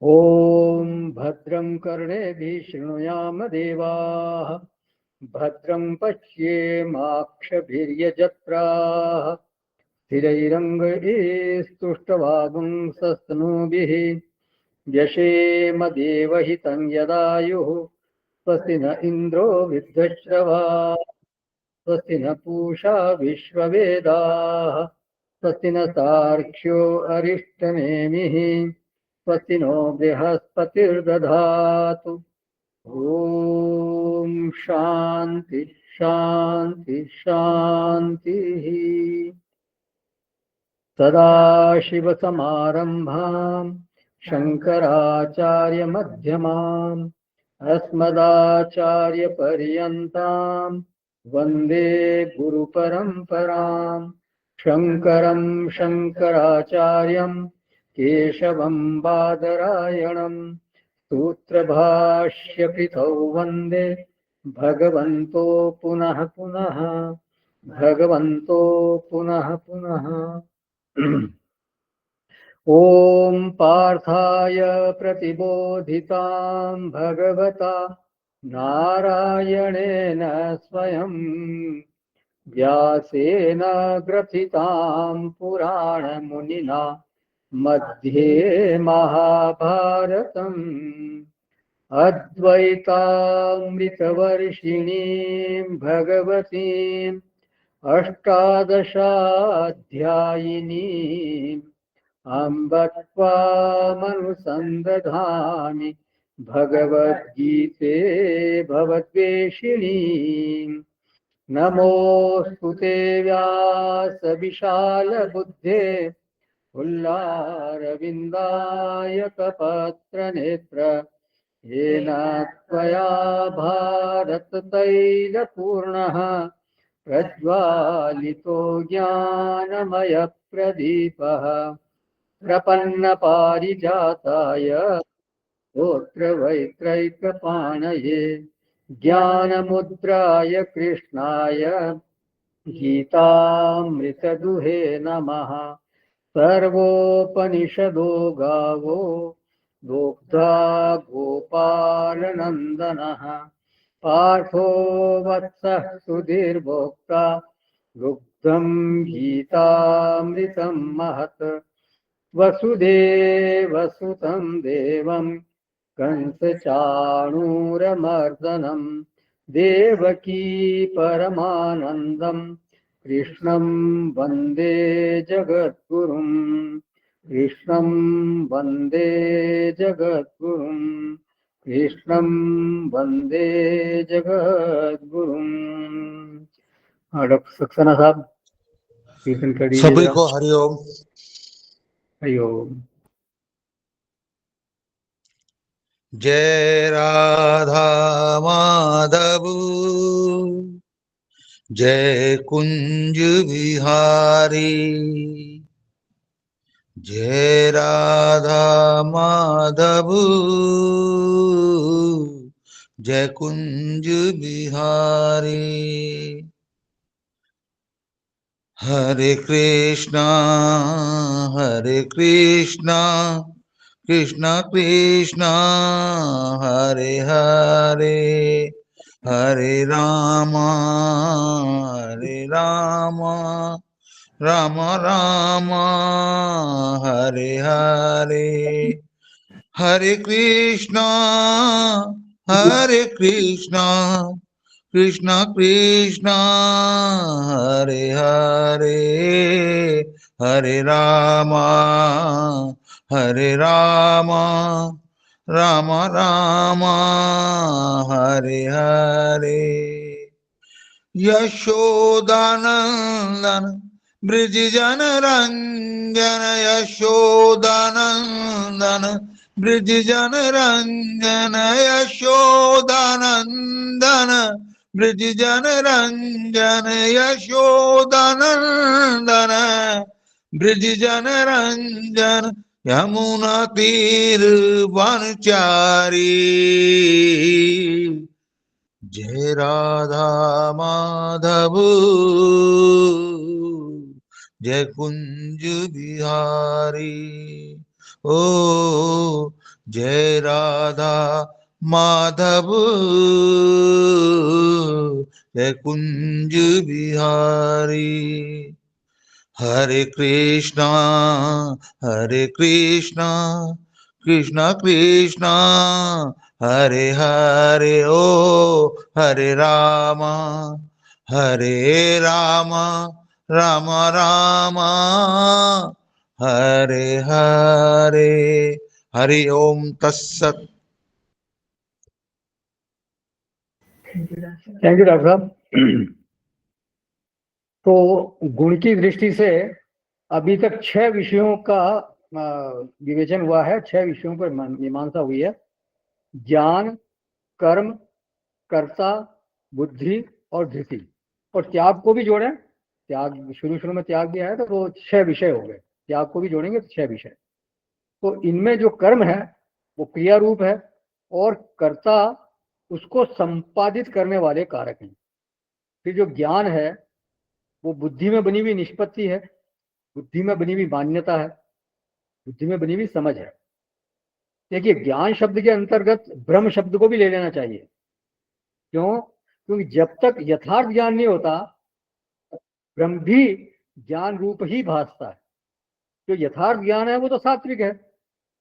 ॐ भद्रं कर्णेभिः शृणुयाम देवाः भद्रं पश्येमाक्षभिर्यजत्राः स्थिरैरङ्गैस्तुष्टवागुंसस्तनूभिः व्यशेम देवहितं यदायुः स्वस्ति न इन्द्रो विद्धश्रवाः स्वस्ति न पूषा विश्ववेदाः स्वस्ति न सार्क्ष्यो अरिष्टनेमिः स्वस्ति नो बृहस्पतिर्दधातु। ॐ शान्ति शान्ति शान्तिः। सदाशिवसमारम्भां शङ्कराचार्यमध्यमाम् अस्मदाचार्यपर्यन्तां वन्दे गुरुपरम्पराम्। शङ्करं शङ्कराचार्यं केशवं बादरायणं सूत्रभाष्यकृतौ वन्दे भगवन्तो पुनः पुनः भगवन्तो पुनः पुनः। ॐ पार्थाय प्रतिबोधितां भगवता नारायणेन स्वयं व्यासेन ग्रथितां पुराणमुनिना मध्ये महाभारतम् अद्वैतामृतवर्षिणीं भगवतीम् अष्टादशाध्यायिनीम् अम्ब त्वामनुसन्दधामि भगवद्गीते भवद्वेषिणीम्। नमोऽस्तु ते व्यासविशालबुद्धे उल्लारविन्दायकपत्रनेत्र येन त्वया भारततैलपूर्णः प्रज्वालितो ज्ञानमयप्रदीपः प्रपन्नपारिजाताय स्तोत्रवैत्रैकपाणये ज्ञानमुद्राय कृष्णाय गीतामृतदुहे नमः। सर्वोपनिषदो गावो दोग्धा गोपालनन्दनः पार्थो वत्सः सुधीर्भोक्ता दुग्धं गीतामृतं महत्। वसुदेवसुतं देवं कंसचाणूरमर्दनं देवकी परमानन्दं कृष्णं वन्दे जगद्गुरुं कृष्णं वन्दे जगद्गुरुं कृष्णं वन्दे जगद्गुरुं। डॉक्टर सक्सेना साहब कीर्तन कर दीजिए सभी जरा। को हरिओम। हरिओम। जय राधा माधव जय कुंज बिहारी जय राधा माधव जय कुंज बिहारी। हरे कृष्णा कृष्ण कृष्ण हरे हरे हरे राम राम राम हरे हरे। हरे कृष्णा कृष्ण कृष्ण हरे हरे हरे राम राम राम हरे हरे। यशोदानंदन ब्रज जन रंजन यशोदानंदन ब्रज जन रंजन यशोदानंदन ब्रज जन रंजन यशोदानंदन ब्रज जन रंजन यमुना तीर वनचारी। जय राधा माधव जय कुंज बिहारी। ओ जय राधा माधव जय कुंज बिहारी। हरे कृष्णा कृष्णा कृष्णा हरे हरे, ओ हरे राम राम राम हरे हरे। हरि ओम तत्सत। थैंक यू डॉक्टर साहब। तो गुण की दृष्टि से अभी तक 6 विषयों का विवेचन हुआ है, 6 विषयों पर मीमांसा हुई है। ज्ञान, कर्म, कर्ता, बुद्धि और धृति, और त्याग को भी जोड़े। त्याग शुरू में त्याग भी आया था, तो 6 विषय हो गए। त्याग को भी जोड़ेंगे तो 6 विषय। तो इनमें जो कर्म है वो क्रिया रूप है, और कर्ता उसको संपादित करने वाले कारक हैं। फिर जो ज्ञान है वो बुद्धि में बनी हुई निष्पत्ति है, बुद्धि में बनी हुई मान्यता है, बुद्धि में बनी हुई समझ है। देखिए, ज्ञान शब्द के अंतर्गत ब्रह्म शब्द को भी ले लेना चाहिए। क्यों? क्योंकि जब तक यथार्थ ज्ञान नहीं होता, ब्रह्म भी ज्ञान रूप ही भासता है। जो यथार्थ ज्ञान है वो तो सात्विक है।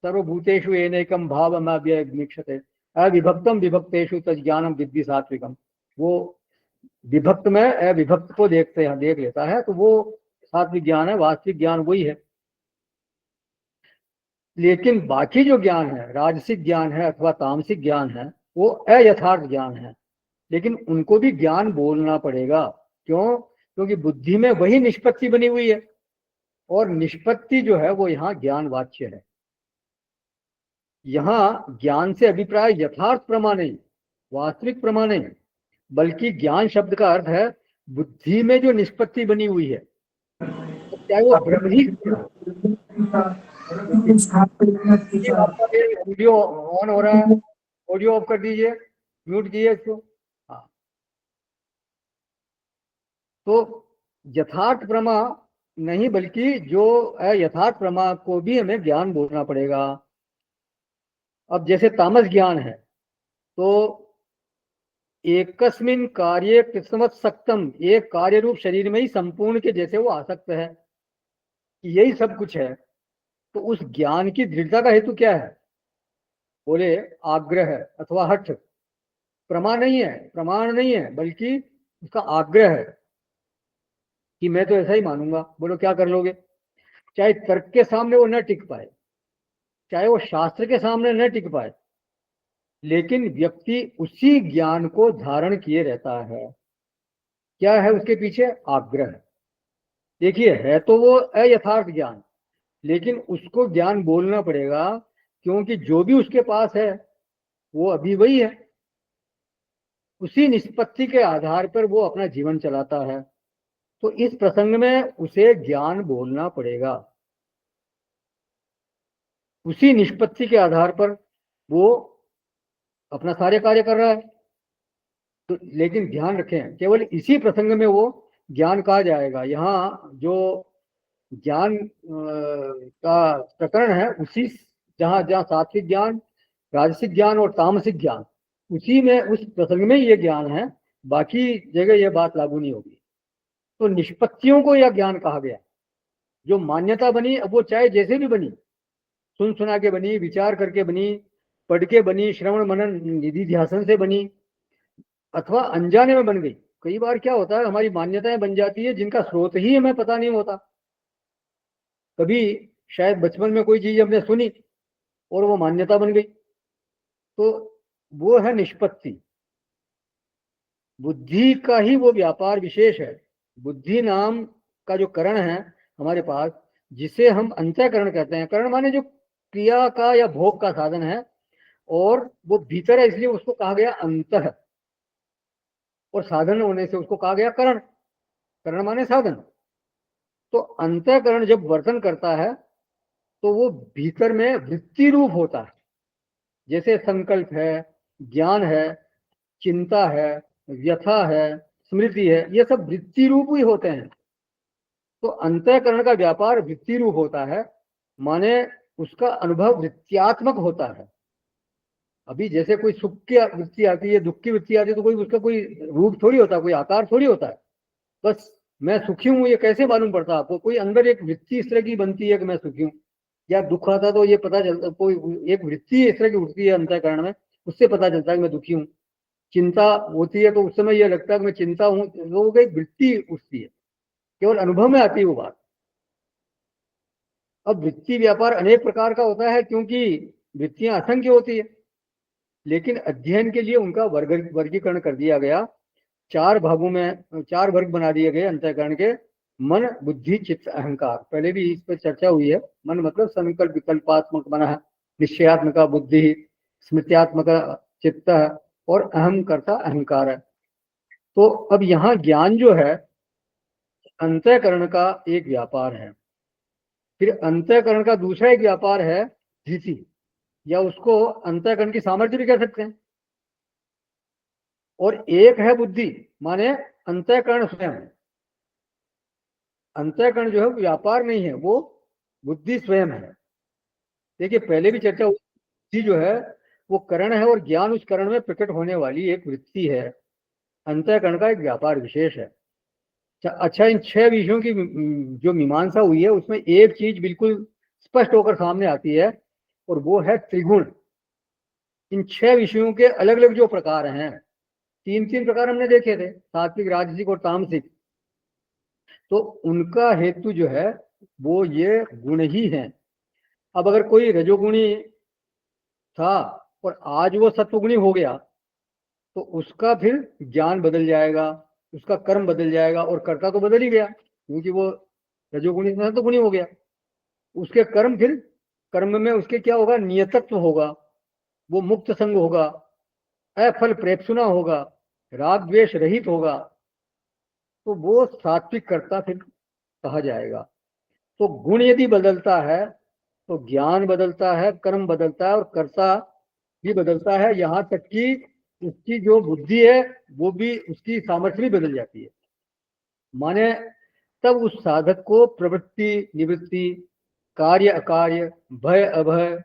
सर्वभूतेषु एनैकं भावमव्ययमीक्षते अविभक्तम विभक्तेषु तज्ज्ञानम विद्धि सात्विकम। वो विभक्त में अविभक्त को देख लेता है, तो वो सात्विक ज्ञान है। वास्तविक ज्ञान वही है। लेकिन बाकी जो ज्ञान है, राजसिक ज्ञान है अथवा तामसिक ज्ञान है, वो अयथार्थ ज्ञान है। लेकिन उनको भी ज्ञान बोलना पड़ेगा। क्यों? क्योंकि बुद्धि में वही निष्पत्ति बनी हुई है, और निष्पत्ति जो है वो यहाँ ज्ञान वाच्य है। यहाँ ज्ञान से अभिप्राय यथार्थ प्रमा नहीं, वास्तविक प्रमा नहीं, बल्कि ज्ञान शब्द का अर्थ है बुद्धि में जो निष्पत्ति बनी हुई है, तो चाहे वो ब्रह्म ही। आपका वीडियो ऑन हो रहा है, ऑडियो ऑफ कर दीजिए, म्यूट कीजिए इसको। हाँ, तो यथार्थ प्रमा नहीं, बल्कि जो यथार्थ प्रमा को भी हमें ज्ञान बोलना पड़ेगा। अब जैसे तामस ज्ञान है, तो एकस्मिन कार्य किस्मत सक्तम, एक कार्य रूप शरीर में ही संपूर्ण के जैसे वो आसक्त है, यही सब कुछ है। तो उस ज्ञान की दृढ़ता का हेतु क्या है? बोले आग्रह अथवा हठ। प्रमाण नहीं है, बल्कि उसका आग्रह है कि मैं तो ऐसा ही मानूंगा। बोलो क्या कर लोगे? चाहे तर्क के सामने वो न टिक पाए, चाहे वो शास्त्र के सामने न टिक पाए, लेकिन व्यक्ति उसी ज्ञान को धारण किए रहता है। क्या है उसके पीछे? आग्रह। देखिए, है तो वो अयथार्थ ज्ञान, लेकिन उसको ज्ञान बोलना पड़ेगा, क्योंकि जो भी उसके पास है वो अभी वही है। उसी निष्पत्ति के आधार पर वो अपना जीवन चलाता है। तो इस प्रसंग में उसे ज्ञान बोलना पड़ेगा। उसी निष्पत्ति के आधार पर वो अपना सारे कार्य कर रहा है। तो लेकिन ध्यान रखें, केवल इसी प्रसंग में वो ज्ञान कहा जाएगा। यहाँ जो ज्ञान का प्रकरण है, उसी जहाँ जहाँ सात्विक ज्ञान, राजसिक ज्ञान और तामसिक ज्ञान, उसी में उस प्रसंग में ये ज्ञान है। बाकी जगह ये बात लागू नहीं होगी। तो निष्पत्तियों को यह ज्ञान कहा गया। जो मान्यता बनी, अब वो चाहे जैसे भी बनी, सुन सुना के बनी, विचार करके बनी, पढ़ के बनी, श्रवण मनन निधि ध्यासन से बनी, अथवा अनजाने में बन गई। कई बार क्या होता है, हमारी मान्यताएं बन जाती है जिनका स्रोत ही हमें पता नहीं होता। कभी शायद बचपन में कोई चीज हमने सुनी और वो मान्यता बन गई, तो वो है निष्पत्ति। बुद्धि का ही वो व्यापार विशेष है। बुद्धि नाम का जो करण है हमारे पास, जिसे हम अंतःकरण कहते हैं। करण माने जो क्रिया का या भोग का साधन है, और वो भीतर है, इसलिए उसको कहा गया अंतः, और साधन होने से उसको कहा गया करण। करण माने साधन। तो अंतःकरण जब वर्तन करता है तो वो भीतर में वृत्ति रूप होता है। जैसे संकल्प है, ज्ञान है, चिंता है, व्यथा है, स्मृति है, ये सब वृत्ति रूप ही होते हैं। तो अंतःकरण का व्यापार वृत्ति रूप होता है, माने उसका अनुभव वृत्त्यात्मक होता है। अभी जैसे कोई सुख की वृत्ति आती है, दुख की वृत्ति आती है, तो कोई उसका कोई रूप थोड़ी होता है, कोई आकार थोड़ी होता है। बस मैं सुखी हूँ ये कैसे मालूम पड़ता है आपको? कोई अंदर एक वृत्ति इस तरह की बनती है कि मैं सुखी हूँ, या दुख आता तो ये पता चलता, कोई एक वृत्ति इस तरह की उठती है अंतःकरण में, उससे पता चलता है कि मैं दुखी हूँ। चिंता होती है तो उस समय ये लगता है कि मैं चिंता हूँ, लोगों की वृत्ति उठती है, केवल अनुभव में आती है वो बात। अब वृत्ति व्यापार अनेक प्रकार का होता है, क्योंकि वृत्तियां असंख्य होती है, लेकिन अध्ययन के लिए उनका वर्गीकरण कर दिया गया। 4 भागों में 4 वर्ग बना दिए गए अंतःकरण के। मन, बुद्धि, चित्त, अहंकार। पहले भी इस पर चर्चा हुई है। मन मतलब संकल्प विकल्पात्मक मन, निश्चयात्मक बुद्धि, स्मृत्यात्मक चित्त, और अहम कर्ता अहंकार है। तो अब यहाँ ज्ञान जो है अंतःकरण का एक व्यापार है। फिर अंतःकरण का दूसरा एक व्यापार है धृति, या उसको अंतःकरण की सामर्थ्य भी कह सकते हैं। और एक है बुद्धि, माने अंतःकरण स्वयं। अंतःकरण जो है व्यापार नहीं है, वो बुद्धि स्वयं है। देखिए पहले भी चर्चा हुई, बुद्धि जो है वो करण है, और ज्ञान उस करण में प्रकट होने वाली एक वृत्ति है। अंतःकरण का एक व्यापार विशेष है। अच्छा, इन 6 विषयों की जो मीमांसा हुई है, उसमें एक चीज बिल्कुल स्पष्ट होकर सामने आती है, और वो है त्रिगुण। इन 6 विषयों के अलग अलग जो प्रकार हैं, 3 प्रकार हमने देखे थे, सात्विक, राजसिक और तामसिक। तो उनका हेतु जो है वो ये गुण ही है। अब अगर कोई रजोगुणी था और आज वो सत्वगुणी हो गया, तो उसका फिर ज्ञान बदल जाएगा, उसका कर्म बदल जाएगा, और कर्ता तो बदल ही गया, क्योंकि वो रजोगुणी से सत्वगुणी हो गया। उसके कर्म, फिर कर्म में उसके क्या होगा? नियतत्व होगा, वो मुक्त संग होगा, अफल प्रेप्सुना होगा, राग द्वेष रहित होगा। तो वो सात्विक कर्ता फिर कहा जाएगा। तो गुण यदि बदलता है तो ज्ञान बदलता है, कर्म बदलता है, और कर्ता भी बदलता है। यहाँ तक कि उसकी जो बुद्धि है वो भी, उसकी सामर्थ्य भी बदल जाती है। माने तब उस साधक को प्रवृत्ति निवृत्ति, कार्य अकार्य, भय अभय,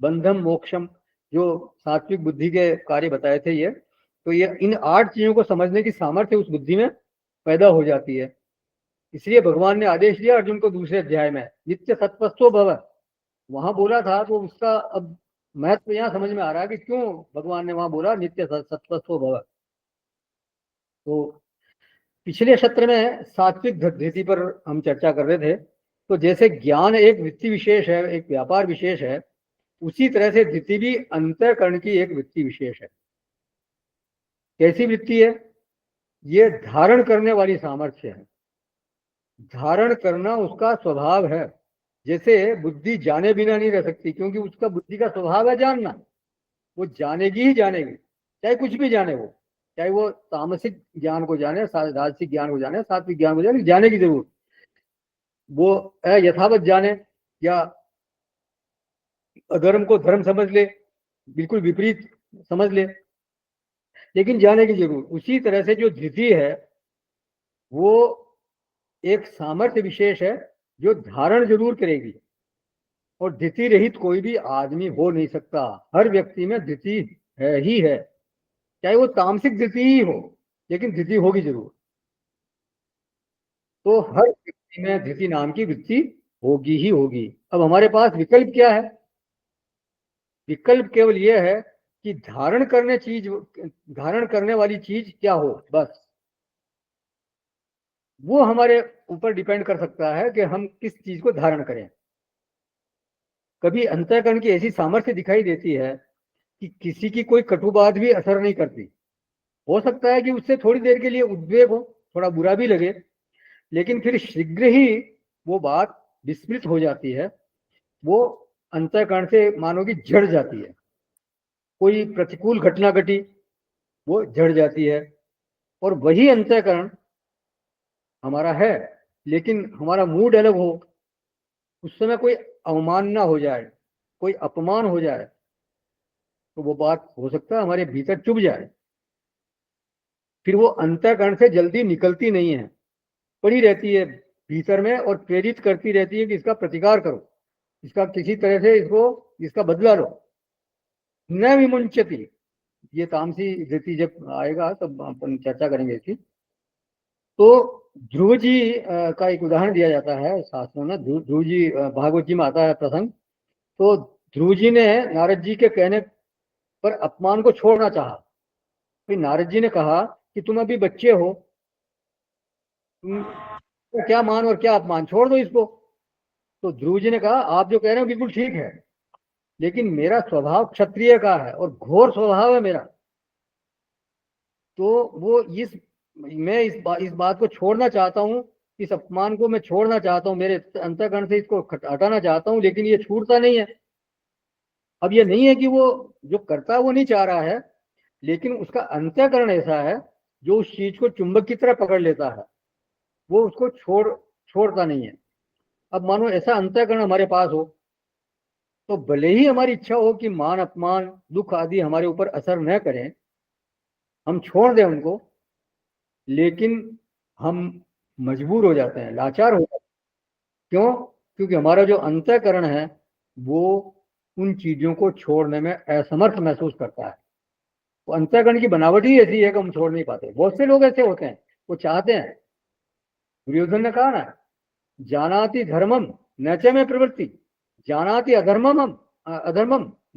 बंधम मोक्षम, जो सात्विक बुद्धि के कार्य बताए थे ये, तो ये इन 8 चीजों को समझने की सामर्थ्य उस बुद्धि में पैदा हो जाती है। इसलिए भगवान ने आदेश दिया अर्जुन को दूसरे अध्याय में, नित्य सत्वस्तो भव। वहां बोला था, तो उसका अब महत्व यहाँ समझ में आ रहा है कि क्यों भगवान ने वहां बोला नित्य सत्वस्तो भव। तो पिछले सत्र में सात्विक धृति पर हम चर्चा कर रहे थे। तो जैसे ज्ञान एक वृत्ति विशेष है, एक व्यापार विशेष है, उसी तरह से धृति भी अंतःकरण की एक वृत्ति विशेष है। कैसी वृत्ति है? ये धारण करने वाली सामर्थ्य है। धारण करना उसका स्वभाव है। जैसे बुद्धि जाने बिना नहीं रह सकती, क्योंकि उसका बुद्धि का स्वभाव है जानना। वो जानेगी ही जानेगी, चाहे कुछ भी जाने वो, चाहे वो तामसिक ज्ञान को जाने, राजसिक ज्ञान को जाने, सात्विक ज्ञान को जाने, जानेगी जरूर। वो यथावत जाने, या अधर्म को धर्म समझ ले, बिल्कुल विपरीत समझ ले, लेकिन जानेगी जरूर। उसी तरह से जो धृति है वो एक सामर्थ्य विशेष है, जो धारण जरूर करेगी। और धृति रहित कोई भी आदमी हो नहीं सकता। हर व्यक्ति में धृति है ही है, चाहे वो तामसिक धृति ही हो, लेकिन धृति होगी जरूर। तो हर व्यक्ति में धृति नाम की वृत्ति होगी ही होगी। अब हमारे पास विकल्प क्या है? विकल्प केवल यह है कि धारण करने वाली चीज क्या हो, बस। वो हमारे ऊपर डिपेंड कर सकता है कि हम किस चीज को धारण करें। कभी अंतःकरण की ऐसी सामर्थ्य दिखाई देती है कि किसी की कोई कटु बात भी असर नहीं करती। हो सकता है कि उससे थोड़ी देर के लिए उद्वेग हो, थोड़ा बुरा भी लगे, लेकिन फिर शीघ्र ही वो बात विस्मृत हो जाती है। वो अंतःकरण से मानो कि झड़ जाती है। कोई प्रतिकूल घटना घटी, वो झड़ जाती है। और वही अंतःकरण हमारा है, लेकिन हमारा मूड अलग हो, उस समय कोई अवमानना हो जाए, कोई अपमान हो जाए, तो वो बात हो सकता है हमारे भीतर चुभ जाए। फिर वो अंतःकरण से जल्दी निकलती नहीं है, पड़ी रहती है भीतर में, और प्रेरित करती रहती है कि इसका प्रतिकार करो, इसका किसी तरह से इसका बदला लो। न विमुंचति, ये तामसी धृति जब आएगा तब अपन चर्चा करेंगे इसकी। तो ध्रुव जी का एक उदाहरण दिया जाता है शास्त्रों में। ध्रुव जी, भागवत जी में आता है प्रसंग। तो ध्रुव जी ने नारद जी के कहने पर अपमान को छोड़ना चाहा। फिर नारद जी ने कहा कि तुम अभी बच्चे हो, तुम क्या मान और क्या अपमान, छोड़ दो इसको। तो ध्रुव जी ने कहा आप जो कह रहे हो बिल्कुल ठीक है, लेकिन मेरा स्वभाव क्षत्रिय का है और घोर स्वभाव है मेरा। तो वो मैं इस बात को छोड़ना चाहता हूँ, इस अपमान को मैं छोड़ना चाहता हूँ, मेरे अंतःकरण से इसको हटाना चाहता हूँ, लेकिन ये छूटता नहीं है। अब ये नहीं है कि वो जो करता है वो नहीं चाह रहा है, लेकिन उसका अंतःकरण ऐसा है जो उस चीज को चुंबक की तरह पकड़ लेता है, वो उसको छोड़ता नहीं है। अब मानो ऐसा अंतःकरण हमारे पास हो, तो भले ही हमारी इच्छा हो कि मान अपमान दुख आदि हमारे ऊपर असर न करें, हम छोड़ दें उनको, लेकिन हम मजबूर हो जाते हैं, लाचार हो जाते हैं। क्यों? क्योंकि हमारा जो अंतःकरण है वो उन चीजों को छोड़ने में असमर्थ महसूस करता है। वो अंतःकरण की बनावट ही ऐसी है कि हम छोड़ नहीं पाते। बहुत से लोग ऐसे होते हैं, वो चाहते हैं। दुर्योधन ने कहा ना, जानाति धर्मम न च में प्रवृत्ति, जानाति अधर्मम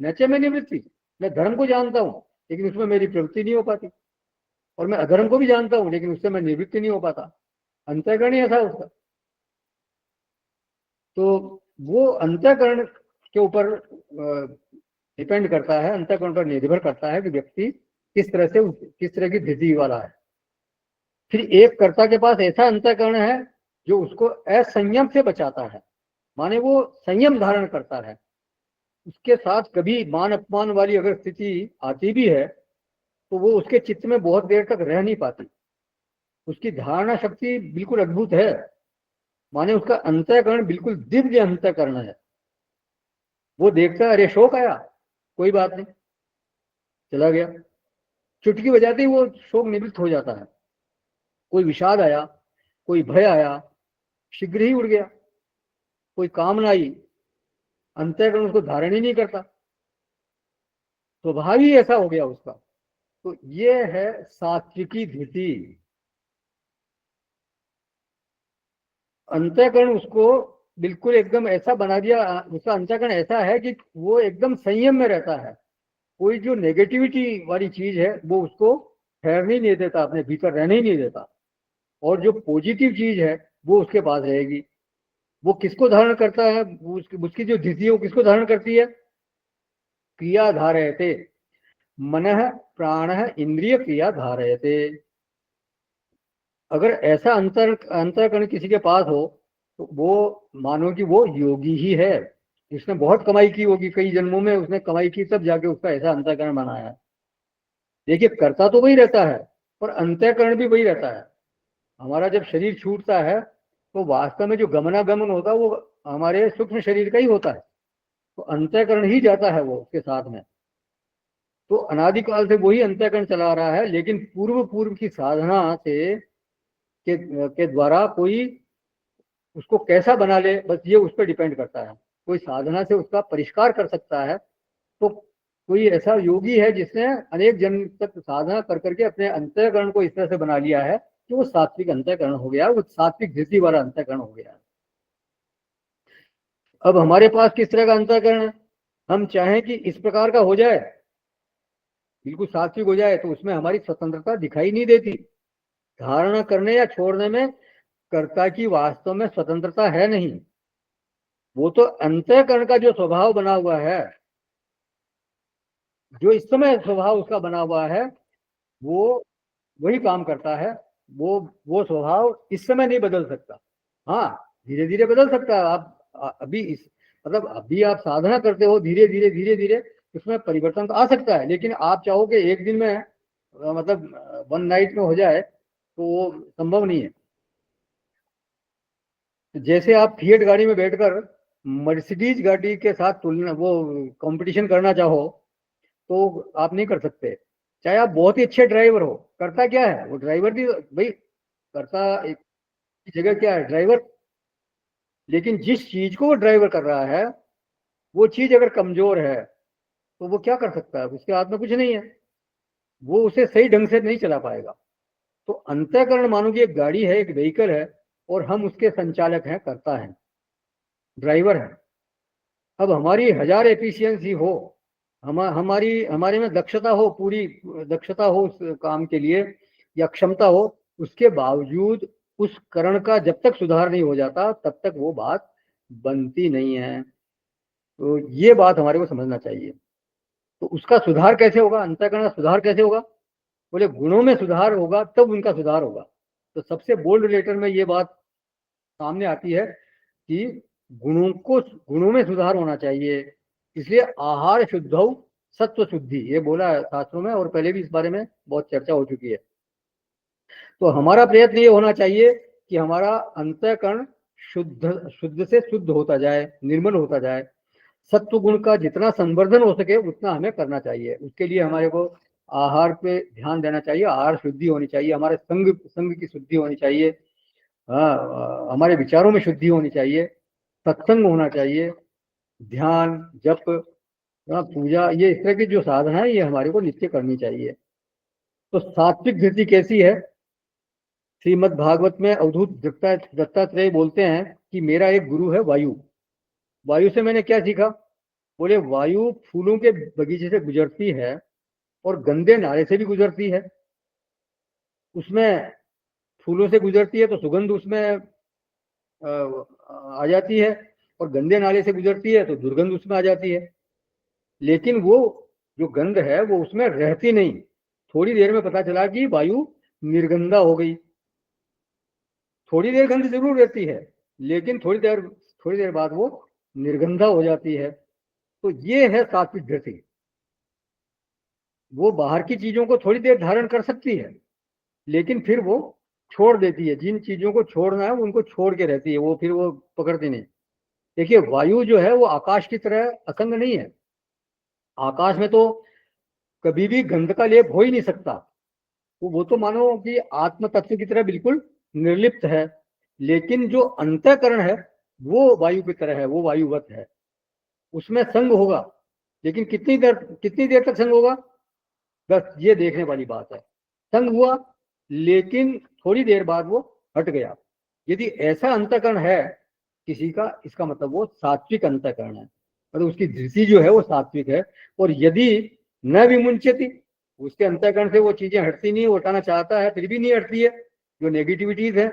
न च में निवृत्ति। मैं धर्म को जानता हूँ लेकिन उसमें मेरी प्रवृत्ति नहीं हो पाती, और मैं अधर्म को भी जानता हूँ लेकिन उससे मैं निवृत्ति नहीं हो पाता। अंतःकरण ही ऐसा है उसका। तो वो अंतःकरण के ऊपर डिपेंड करता है, अंतःकरण पर निर्भर करता है कि व्यक्ति किस तरह की धृति वाला है। फिर एक कर्ता के पास ऐसा अंतःकरण है जो उसको असंयम से बचाता है, माने वो संयम धारण करता है। उसके साथ कभी मान अपमान वाली अगर स्थिति आती भी है तो वो उसके चित्त में बहुत देर तक रह नहीं पाती। उसकी धारणा शक्ति बिल्कुल अद्भुत है, माने उसका अंतःकरण बिल्कुल दिव्य अंतःकरण है। वो देखता है, अरे शोक आया, कोई बात नहीं, चला गया, चुटकी बजाते ही वो शोक निवृत्त हो जाता है। कोई विषाद आया, कोई भय आया, शीघ्र ही उड़ गया। कोई कामना आई, अंतःकरण उसको धारण ही नहीं करता, स्वभाव ही ऐसा हो गया उसका। तो ये है सात्विकी धृति। अंतःकरण उसको बिल्कुल एकदम ऐसा बना दिया, उसका अंतःकरण ऐसा है कि वो एकदम संयम में रहता है। कोई जो नेगेटिविटी वाली चीज है वो उसको ठहरने ही नहीं देता, अपने भीतर रहने ही नहीं देता। और जो पॉजिटिव चीज है वो उसके पास रहेगी। वो किसको धारण करता है? उसकी जो धृति है वो किसको धारण करती है? क्रिया धारयते, मनः प्राणः इंद्रिय क्रिया धारयते। अगर ऐसा अंतःकरण किसी के पास हो तो वो मानो कि वो योगी ही है। उसने बहुत कमाई की होगी, कई जन्मों में उसने कमाई की, तब जाके उसका ऐसा अंतःकरण बनाया है। देखिए, करता तो वही रहता है पर अंतःकरण भी वही रहता है। हमारा जब शरीर छूटता है तो वास्तव में जो गमनागमन होता है वो हमारे सूक्ष्म शरीर का ही होता है, तो अंतःकरण ही जाता है वो उसके साथ में। तो अनादिकाल से वही अंतःकरण चला रहा है, लेकिन पूर्व पूर्व की साधना से के द्वारा कोई उसको कैसा बना ले, बस ये उस पर डिपेंड करता है। कोई साधना से उसका परिष्कार कर सकता है, तो कोई ऐसा योगी है जिसने अनेक जन्म तक साधना कर करके अपने अंतःकरण को इस तरह से बना लिया है कि वो सात्विक अंतःकरण हो गया, वो सात्विक धृति वाला अंतःकरण हो गया। अब हमारे पास किस तरह का अंतःकरण है? हम चाहें कि इस प्रकार का हो जाए, बिल्कुल सात्विक हो जाए, तो उसमें हमारी स्वतंत्रता दिखाई नहीं देती। धारणा करने या छोड़ने में कर्ता की वास्तव में स्वतंत्रता है नहीं। वो तो अंतःकरण का जो स्वभाव बना हुआ है, जो इस समय स्वभाव उसका बना हुआ है, वो वही काम करता है। वो स्वभाव इस समय नहीं बदल सकता। हाँ, धीरे धीरे बदल सकता है। अभी मतलब अभी आप साधना करते हो, धीरे धीरे उसमें परिवर्तन तो आ सकता है, लेकिन आप चाहो कि एक दिन में मतलब वन नाइट में हो जाए तो वो संभव नहीं है। जैसे आप फिएट गाड़ी में बैठकर मर्सिडीज गाड़ी के साथ तुलना, वो कंपटीशन करना चाहो तो आप नहीं कर सकते, चाहे आप बहुत ही अच्छे ड्राइवर हो। करता क्या है वो ड्राइवर भी भाई, करता एक की जगह क्या है? ड्राइवर। लेकिन जिस चीज को वो ड्राइवर कर रहा है वो चीज अगर कमजोर है तो वो क्या कर सकता है? उसके हाथ में कुछ नहीं है, वो उसे सही ढंग से नहीं चला पाएगा। तो अंतःकरण मानो कि एक गाड़ी है, एक व्हीकल है, और हम उसके संचालक हैं, कर्ता हैं, ड्राइवर हैं। अब हमारी हजार एफिशिएंसी हो, हमारी हमारे में दक्षता हो, पूरी दक्षता हो उस काम के लिए, या क्षमता हो, उसके बावजूद उस करण का जब तक सुधार नहीं हो जाता तब तक वो बात बनती नहीं है। तो ये बात हमारे को समझना चाहिए। तो उसका सुधार कैसे होगा? अंतःकरण का सुधार कैसे होगा? बोले गुणों में सुधार होगा तब उनका सुधार होगा। तो सबसे बोल्ड लेटर में ये बात सामने आती है कि गुणों में सुधार होना चाहिए। इसलिए आहार शुद्धौ सत्व शुद्धि, ये बोला है शास्त्रों में, और पहले भी इस बारे में बहुत चर्चा हो चुकी है। तो हमारा प्रयत्न ये होना चाहिए कि हमारा अंतःकरण शुद्ध से शुद्ध होता जाए, निर्मल होता जाए। सत्व गुण का जितना संवर्धन हो सके उतना हमें करना चाहिए। उसके लिए हमारे को आहार पे ध्यान देना चाहिए, आहार शुद्धि होनी चाहिए, हमारे संग की शुद्धि होनी चाहिए, हाँ, हमारे विचारों में शुद्धि होनी चाहिए, सत्संग होना चाहिए, ध्यान, जप, पूजा, ये इस तरह की जो साधना है ये हमारे को नित्य करनी चाहिए। तो सात्विक धृति कैसी है? श्रीमद् भागवत में अवधूत दत्तात्रेय बोलते हैं कि मेरा एक गुरु है वायु। वायु से मैंने क्या सीखा? बोले वायु फूलों के बगीचे से गुजरती है और गंदे नाले से भी गुजरती है। उसमें फूलों से गुजरती है तो सुगंध उसमें आ जाती है, और गंदे नाले से गुजरती है तो दुर्गंध उसमें आ जाती है। लेकिन वो जो गंध है वो उसमें रहती नहीं। थोड़ी देर में पता चला कि वायु निर्गंधा हो गई। थोड़ी देर गंध जरूर रहती है, लेकिन थोड़ी देर बाद वो निर्गंधा हो जाती है। तो ये है सात्विक धृति। वो बाहर की चीजों को थोड़ी देर धारण कर सकती है, लेकिन फिर वो छोड़ देती है। जिन चीजों को छोड़ना है उनको छोड़ के रहती है, वो फिर वो पकड़ती नहीं। देखिए वायु जो है वो आकाश की तरह असंग नहीं है। आकाश में तो कभी भी गंध का लेप हो ही नहीं सकता। वो तो मानो कि आत्म तत्व की तरह बिल्कुल निर्लिप्त है। लेकिन जो अंतःकरण है वो वायु की तरह है, वो वायुवत है। उसमें संग होगा, लेकिन कितनी देर तक संग होगा, बस ये देखने वाली बात है। संग हुआ लेकिन थोड़ी देर बाद वो हट गया। यदि ऐसा अंतःकरण है किसी का, इसका मतलब वो सात्विक अंतःकरण है, मतलब उसकी दृष्टि जो है वो सात्विक है। और यदि न विमुंचति, उसके अंतःकरण से वो चीजें हटती नहीं, वो हटाना चाहता है फिर भी नहीं हटती है, जो नेगेटिविटीज है,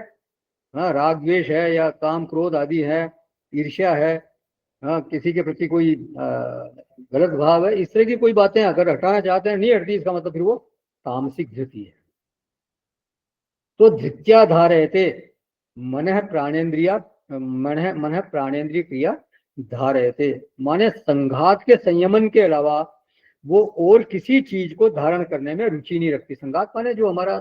हाँ, राग द्वेष है या काम क्रोध आदि है, ईर्ष्या है, हाँ, किसी के प्रति कोई गलत भाव है, इस तरह की कोई बातें अगर हटाना चाहते हैं नहीं हटती, इसका मतलब फिर वो तामसिक धृति है। तो धृत्याधारयते मन प्राणेन्द्रिया, मन प्राणेन्द्रिय क्रिया धारयते, माने संघात के संयमन के अलावा वो और किसी चीज को धारण करने में रुचि नहीं रखती। संघात माने जो हमारा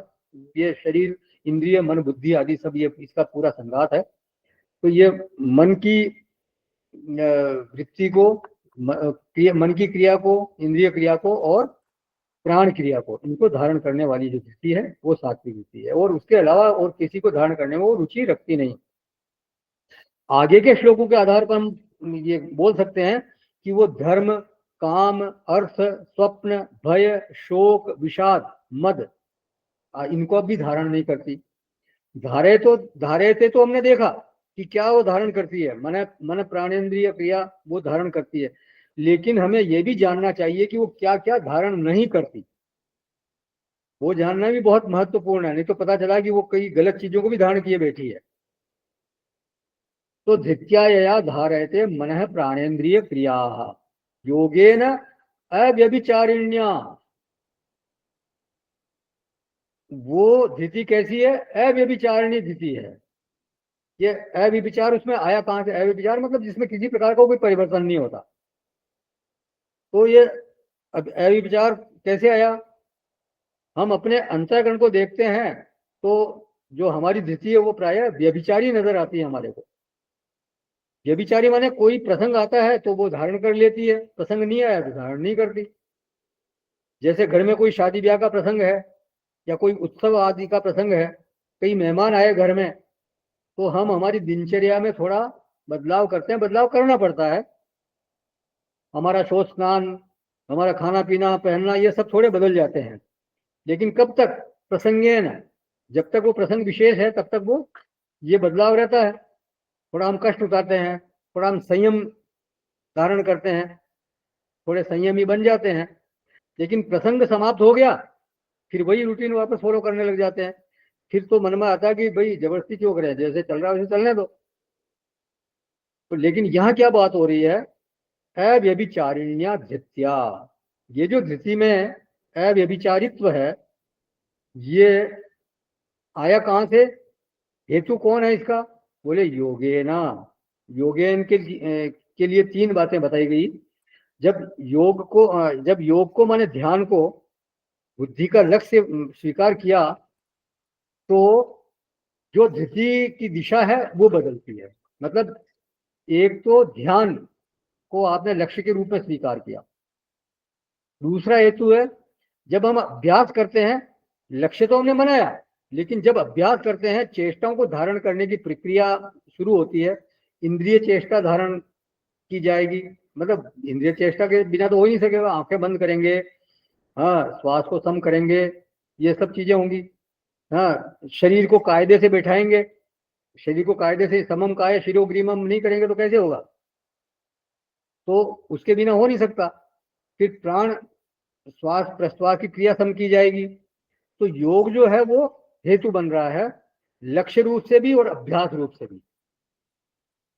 ये शरीर, इंद्रिय, मन, बुद्धि आदि सब, ये इसका पूरा संघात है। तो ये मन की वृत्ति को, मन की क्रिया को, इंद्रिय क्रिया को और प्राण क्रिया को, इनको धारण करने वाली जो वृत्ति है वो सात्विक वृत्ति है, और उसके अलावा और किसी को धारण करने में वो रुचि रखती नहीं। आगे के श्लोकों के आधार पर हम ये बोल सकते हैं कि वो धर्म, काम, अर्थ, स्वप्न, भय, शोक, विषाद, मद, इनको भी धारण नहीं करती। धारे तो हमने देखा कि क्या वो धारण करती है, मन प्राणेन्द्रिय क्रिया वो धारण करती है। लेकिन हमें यह भी जानना चाहिए कि वो क्या क्या धारण नहीं करती। वो जानना भी बहुत महत्वपूर्ण है, नहीं तो पता चला कि वो कई गलत चीजों को भी धारण किए बैठी है। तो धृत्यायया धारयते मनः प्राणेन्द्रिय क्रिया योगेन अव्यभिचारिण्या। वो धृति कैसी है? अव्यभिचारिणी धृति है। ये अव्यभिचार उसमें आया कहां से? अव्यभिचार मतलब जिसमें किसी प्रकार का कोई परिवर्तन नहीं होता। तो ये अव्यभिचार कैसे आया? हम अपने अंतःकरण को देखते हैं तो जो हमारी धृति है वो प्रायः व्यभिचारी नजर आती है हमारे को। व्यभिचारी माने कोई प्रसंग आता है तो वो धारण कर लेती है, प्रसंग नहीं आया तो धारण नहीं करती। जैसे घर में कोई शादी ब्याह का प्रसंग है या कोई उत्सव आदि का प्रसंग है, कई मेहमान आए घर में, तो हम हमारी दिनचर्या में थोड़ा बदलाव करते हैं, बदलाव करना पड़ता है। हमारा शौच स्नान हमारा खाना पीना पहनना ये सब थोड़े बदल जाते हैं, लेकिन कब तक? प्रसंगेन, जब तक वो प्रसंग विशेष है तब तक वो ये बदलाव रहता है। थोड़ा हम कष्ट उठाते हैं, थोड़ा हम संयम धारण करते हैं, थोड़े संयमी बन जाते हैं, लेकिन प्रसंग समाप्त हो गया फिर वही रूटीन वापस फॉलो करने लग जाते हैं। फिर तो मन में आता है कि भाई जबरदस्ती क्यों करें, जैसे चल रहा है वैसे चलने दो। तो लेकिन यहाँ क्या बात हो रही है? अव्यभिचारिण्या धृत्या, ये जो धृति में अव्यभिचारित्व है ये आया कहाँ से? हेतु कौन है इसका? बोले योगेना। योगेन के लिए तीन बातें बताई गई। जब योग को माने ध्यान को बुद्धि का लक्ष्य स्वीकार किया तो जो धृति की दिशा है वो बदलती है। मतलब एक तो ध्यान को आपने लक्ष्य के रूप में स्वीकार किया। दूसरा हेतु है जब हम अभ्यास करते हैं, लक्ष्य तो हमने बनाया, लेकिन जब अभ्यास करते हैं चेष्टाओं को धारण करने की प्रक्रिया शुरू होती है। इंद्रिय चेष्टा धारण की जाएगी, मतलब इंद्रिय चेष्टा के बिना तो हो ही नहीं सकेगा। आंखें बंद करेंगे, हाँ, श्वास को सम करेंगे, ये सब चीजें होंगी। हाँ, शरीर को कायदे से बैठाएंगे, शरीर को कायदे से समम काय शिरोग्रीमम नहीं करेंगे तो कैसे होगा? तो उसके बिना हो नहीं सकता। फिर प्राण श्वास प्रश्वास की क्रिया सम की जाएगी। तो योग जो है वो हेतु बन रहा है, लक्ष्य रूप से भी और अभ्यास रूप से भी।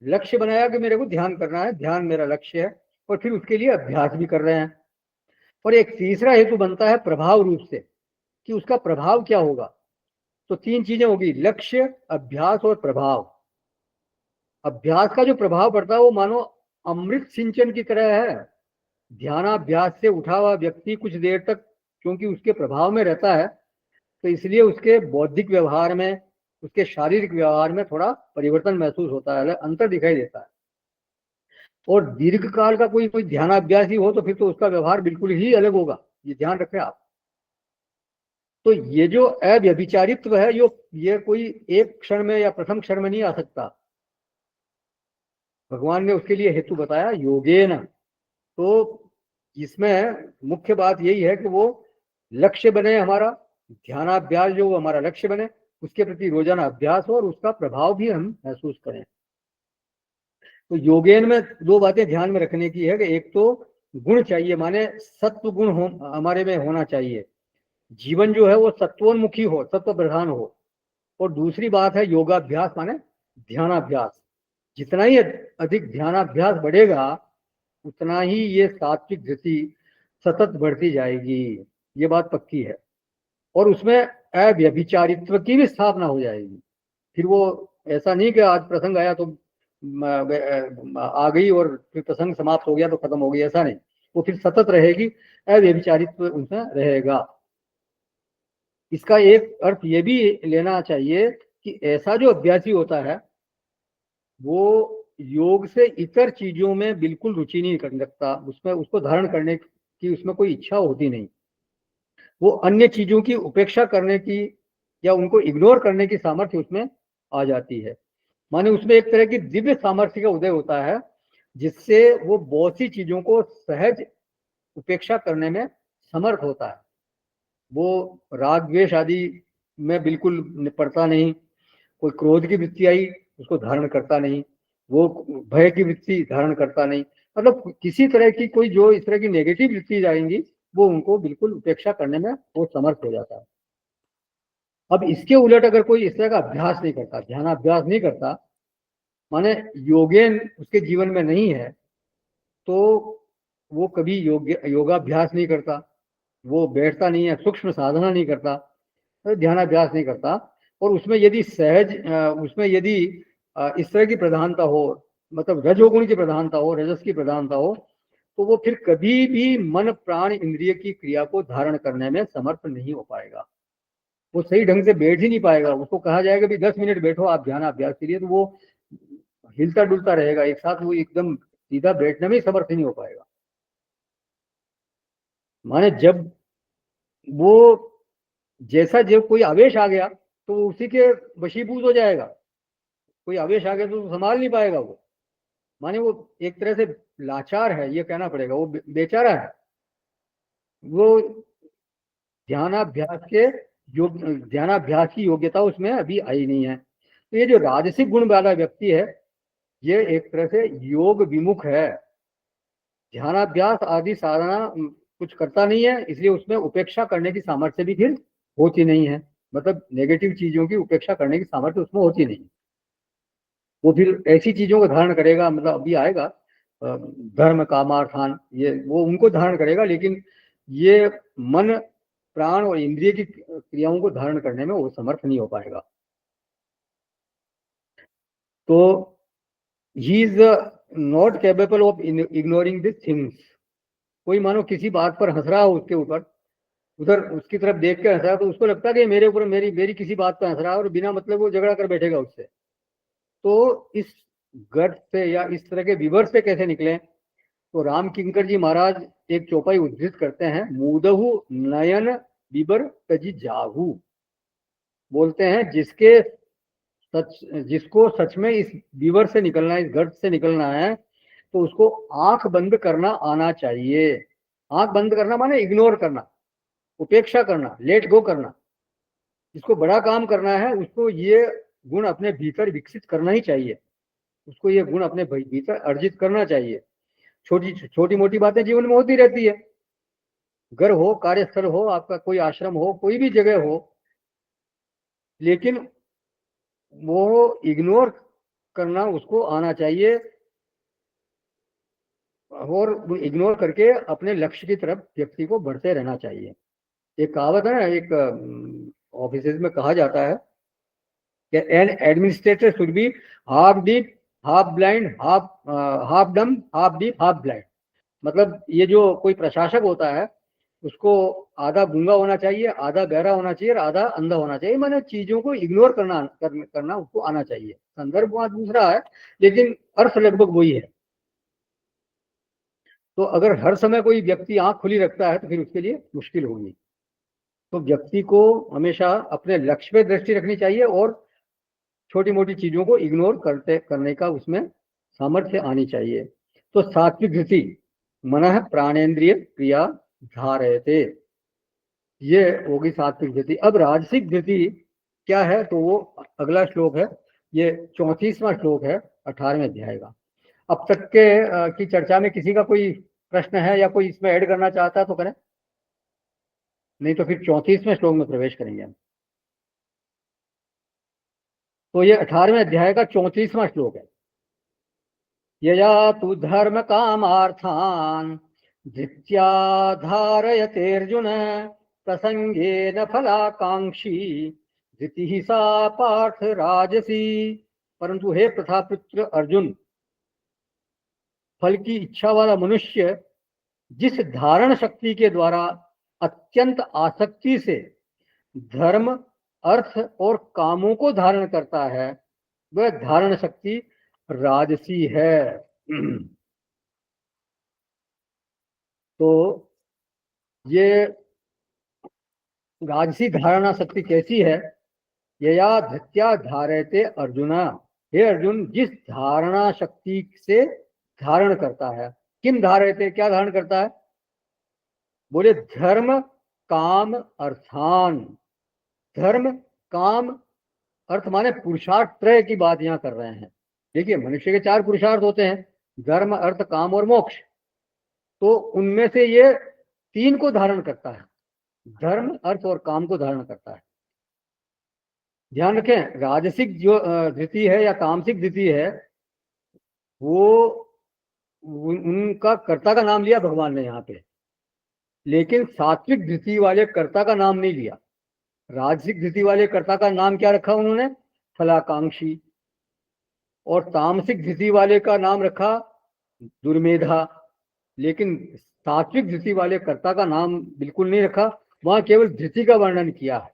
लक्ष्य बनाया कि मेरे को ध्यान करना है, ध्यान मेरा लक्ष्य है, और फिर उसके लिए अभ्यास भी कर रहे हैं। और एक तीसरा हेतु बनता है प्रभाव रूप से, कि उसका प्रभाव क्या होगा। तो तीन चीजें होगी, लक्ष्य, अभ्यास और प्रभाव। अभ्यास का जो प्रभाव पड़ता है वो मानो अमृत सिंचन की तरह है। ध्यानाभ्यास से उठा हुआ व्यक्ति कुछ देर तक क्योंकि उसके प्रभाव में रहता है, तो इसलिए उसके बौद्धिक व्यवहार में, उसके शारीरिक व्यवहार में थोड़ा परिवर्तन महसूस होता है, अंतर दिखाई देता है। और दीर्घ काल का कोई ध्यानाभ्यासी हो तो फिर तो उसका व्यवहार बिल्कुल ही अलग होगा, ये ध्यान रखें आप। तो ये जो अव्यभिचारित्व है ये कोई एक क्षण में या प्रथम क्षण में नहीं आ सकता। भगवान ने उसके लिए हेतु बताया योगेन। तो इसमें मुख्य बात यही है कि वो लक्ष्य बने हमारा, ध्यानाभ्यास जो वो हमारा लक्ष्य बने, उसके प्रति रोजाना अभ्यास हो और उसका प्रभाव भी हम महसूस करें। तो योगेन में दो बातें ध्यान में रखने की है कि एक तो गुण चाहिए, माने सत्व गुण हमारे में होना चाहिए, जीवन जो है वो सत्वोन्मुखी हो, सत्व प्रधान हो। और दूसरी बात है योगाभ्यास माने ध्यानाभ्यास। जितना ही अधिक ध्यानाभ्यास बढ़ेगा उतना ही ये सात्विक धृति सतत बढ़ती जाएगी, ये बात पक्की है। और उसमें अव्यभिचारित्व की भी स्थापना हो जाएगी। फिर वो ऐसा नहीं कि आज प्रसंग आया तो आ गई और फिर प्रसंग समाप्त हो गया तो खत्म हो गई, ऐसा नहीं। वो फिर सतत रहेगी, अव्यभिचारित्व उसमें रहेगा। इसका एक अर्थ ये भी लेना चाहिए कि ऐसा जो अभ्यासी होता है वो योग से इतर चीजों में बिल्कुल रुचि नहीं रखता, उसमें उसको धारण करने की उसमें कोई इच्छा होती नहीं। वो अन्य चीजों की उपेक्षा करने की या उनको इग्नोर करने की सामर्थ्य उसमें आ जाती है। माने उसमें एक तरह की दिव्य सामर्थ्य का उदय होता है जिससे वो बहुत सी चीजों को सहज उपेक्षा करने में समर्थ होता है। वो राग द्वेष आदि में बिल्कुल पड़ता नहीं, कोई क्रोध की वृत्ति आई उसको धारण करता नहीं, वो भय की वृत्ति धारण करता नहीं, मतलब किसी तरह की कोई जो इस तरह की नेगेटिव वृत्ति आएंगी वो उनको बिल्कुल उपेक्षा करने में वो समर्थ हो जाता है। अब इसके उलट अगर कोई इस तरह का अभ्यास नहीं करता, ध्यानाभ्यास नहीं करता, माने योगेन उसके जीवन में नहीं है, तो वो कभी योगाभ्यास नहीं करता, वो बैठता नहीं है, सूक्ष्म साधना नहीं करता, ध्यानाभ्यास नहीं करता। और उसमें यदि उसमें यदि इस तरह की प्रधानता हो, मतलब रजोगुण की प्रधानता हो, रजस की प्रधानता हो, तो वो फिर कभी भी मन प्राण इंद्रिय की क्रिया को धारण करने में समर्थ नहीं हो पाएगा। वो सही ढंग से बैठ ही नहीं पाएगा। उसको कहा जाएगा भी 10 मिनट बैठो आप ध्यानाभ्यास के लिए, तो वो हिलता डुलता रहेगा एक साथ, वो एकदम सीधा बैठने में ही समर्थ नहीं हो पाएगा। माने जब वो जैसा जब कोई आवेश आ गया तो उसी के वशीभूत हो जाएगा। कोई आवेश आ गया तो संभाल नहीं पाएगा वो, माने वो एक तरह से लाचार है, ये कहना पड़ेगा, वो बेचारा है। वो ध्यानाभ्यास के ध्यानाभ्यास की योग्यता उसमें अभी आई नहीं है। तो ये जो राजसिक गुण वाला व्यक्ति है, ये एक तरह से योग विमुख है, ध्यानाभ्यास आदि साधना कुछ करता नहीं है, इसलिए उसमें उपेक्षा करने की सामर्थ्य भी फिर होती नहीं है। मतलब नेगेटिव चीजों की उपेक्षा करने की सामर्थ्य उसमें होती नहीं। वो फिर ऐसी चीजों को धारण करेगा, मतलब अभी आएगा धर्म कामार्थान, ये वो उनको धारण करेगा, लेकिन ये मन प्राण और इंद्रिय की क्रियाओं को धारण करने में वो समर्थ नहीं हो पाएगा। तो he is not capable of ignoring this things. कोई मानो किसी बात पर हंस रहा हो उसके ऊपर, उधर उसकी तरफ देख के हंस रहा है, तो उसको लगता है कि मेरे ऊपर मेरी मेरी किसी बात पर हंस रहा है, और बिना मतलब वो झगड़ा कर बैठेगा उससे। तो इस गर्त से या इस तरह के विवर से कैसे निकले? तो राम किंकर जी महाराज एक चौपाई उद्धृत करते हैं, मूदहु नयन बिबर तजी जाहू। बोलते हैं जिसको सच में इस विवर से निकलना है, इस गर्त से निकलना है, तो उसको आंख बंद करना आना चाहिए। आंख बंद करना माने इग्नोर करना, उपेक्षा करना, लेट गो करना। जिसको बड़ा काम करना है उसको ये गुण अपने भीतर विकसित करना ही चाहिए, उसको ये गुण अपने भीतर अर्जित करना चाहिए। छोटी छोटी मोटी बातें जीवन में होती रहती है, घर हो, कार्यस्थल हो, आपका कोई आश्रम हो, कोई भी जगह हो, लेकिन वो इग्नोर करना उसको आना चाहिए, और इग्नोर करके अपने लक्ष्य की तरफ व्यक्ति को बढ़ते रहना चाहिए। एक कहावत है ना, एक ऑफिस में कहा जाता है कि an administrator should be half deep half blind, half डम हाफ डीप हाफ ब्लाइंड। मतलब ये जो कोई प्रशासक होता है उसको आधा गूंगा होना चाहिए, आधा बहरा होना चाहिए और आधा अंधा होना चाहिए। मैंने चीजों को इग्नोर करना उसको आना चाहिए। संदर्भ वहां दूसरा है, लेकिन अर्थ लगभग वही है। तो अगर हर समय कोई व्यक्ति आंख खुली रखता है तो फिर उसके लिए मुश्किल होगी। तो व्यक्ति को हमेशा अपने लक्ष्य पे दृष्टि रखनी चाहिए और छोटी मोटी चीजों को इग्नोर करने का उसमें सामर्थ्य आनी चाहिए। तो सात्विक धृति मनः प्राणेन्द्रिय क्रिया धारयते, ये होगी सात्विक धृति। अब राजसिक धृति क्या है? तो वो अगला श्लोक है, ये 34वां श्लोक है 18वें अध्याय का। अब तक के की चर्चा में किसी का कोई प्रश्न है या कोई इसमें ऐड करना चाहता है तो करें, नहीं तो फिर 34वें श्लोक में प्रवेश करेंगे हम। तो ये 18वें अध्याय का 34वां श्लोक है। यया तु धर्म कामार्थान धृत्या धारयतेर्जुन प्रसंगेन फलाकांक्षी धृति सा पार्थ राजसी। परंतु हे प्रथापुत्र अर्जुन, फल की इच्छा वाला मनुष्य जिस धारण शक्ति के द्वारा अत्यंत आसक्ति से धर्म अर्थ और कामों को धारण करता है, वह धारण शक्ति राजसी है। तो ये राजसी धारणा शक्ति कैसी है? यया धृत्या धारयते अर्जुना, हे अर्जुन, जिस धारणा शक्ति से धारण करता है। किम धारयते, क्या धारण करता है? बोले धर्म काम अर्थान। धर्म काम अर्थ माने पुरुषार्थ त्रय की बात यहाँ कर रहे हैं। देखिए, मनुष्य के 4 पुरुषार्थ होते हैं, धर्म अर्थ काम और मोक्ष। तो उनमें से ये 3 को धारण करता है, धर्म अर्थ और काम को धारण करता है। ध्यान रखें, राजसिक जो धृति है या तामसिक धृति है, वो उनका कर्ता का नाम लिया भगवान ने यहाँ पे, लेकिन सात्विक धृति वाले कर्ता का नाम नहीं लिया। राजसिक धृति वाले कर्ता का नाम क्या रखा उन्होंने? फलाकांक्षी। और तामसिक धृति वाले का नाम रखा दुर्मेधा। लेकिन सात्विक धृति वाले कर्ता का नाम बिल्कुल नहीं रखा, वहां केवल धृति का वर्णन किया है।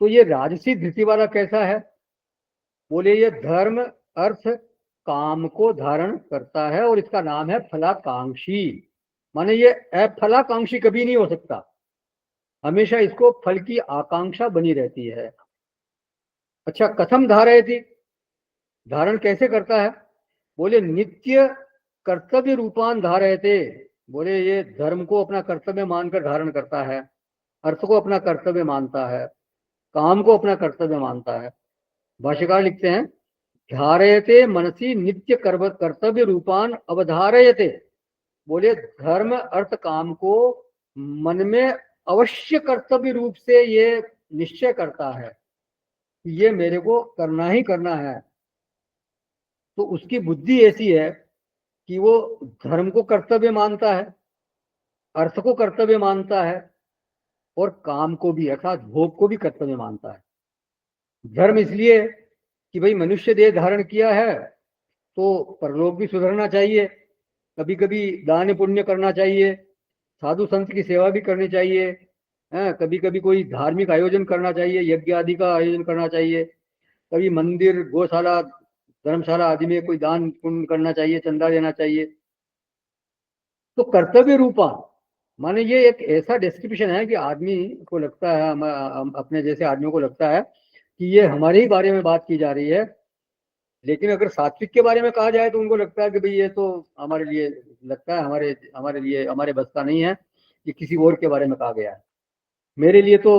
तो ये राजसी धृति वाला कैसा है? बोले ये धर्म अर्थ काम को धारण करता है और इसका नाम है फलाकांक्षी। माने ये अफलाकांक्षी कभी नहीं हो सकता, हमेशा इसको फल की आकांक्षा बनी रहती है। अच्छा, कथम धारयति, धारण कैसे करता है? बोले नित्य कर्तव्य रूपान धारयते, बोले ये धर्म को अपना कर्तव्य मानकर धारण करता है, अर्थ को अपना कर्तव्य मानता है, काम को अपना कर्तव्य मानता है। भाष्यकार लिखते हैं, धारयते मनसी नित्य कर्तव्य रूपान अवधारयते। बोले धर्म अर्थ काम को मन में अवश्य कर्तव्य रूप से ये निश्चय करता है कि ये मेरे को करना ही करना है। तो उसकी बुद्धि ऐसी है कि वो धर्म को कर्तव्य मानता है, अर्थ को कर्तव्य मानता है, और काम को भी अर्थात भोग को भी कर्तव्य मानता है। धर्म इसलिए कि भाई मनुष्य देह धारण किया है तो परलोक भी सुधरना चाहिए, कभी कभी दान पुण्य करना चाहिए, साधु संत की सेवा भी करनी चाहिए, कभी कभी कोई धार्मिक आयोजन करना चाहिए, यज्ञ आदि का आयोजन करना चाहिए, कभी मंदिर गौशाला धर्मशाला आदि में कोई दान पुण्य करना चाहिए, चंदा देना चाहिए। तो कर्तव्य रूपा माने ये एक ऐसा डिस्क्रिप्शन है कि आदमी को लगता है, अपने जैसे आदमियों को लगता है कि ये हमारे ही बारे में बात की जा रही है। लेकिन अगर सात्विक के बारे में कहा जाए तो उनको लगता है कि भाई ये तो हमारे लिए लगता है हमारे लिए हमारे बस का नहीं है, ये किसी और के बारे में कहा गया है। मेरे लिए तो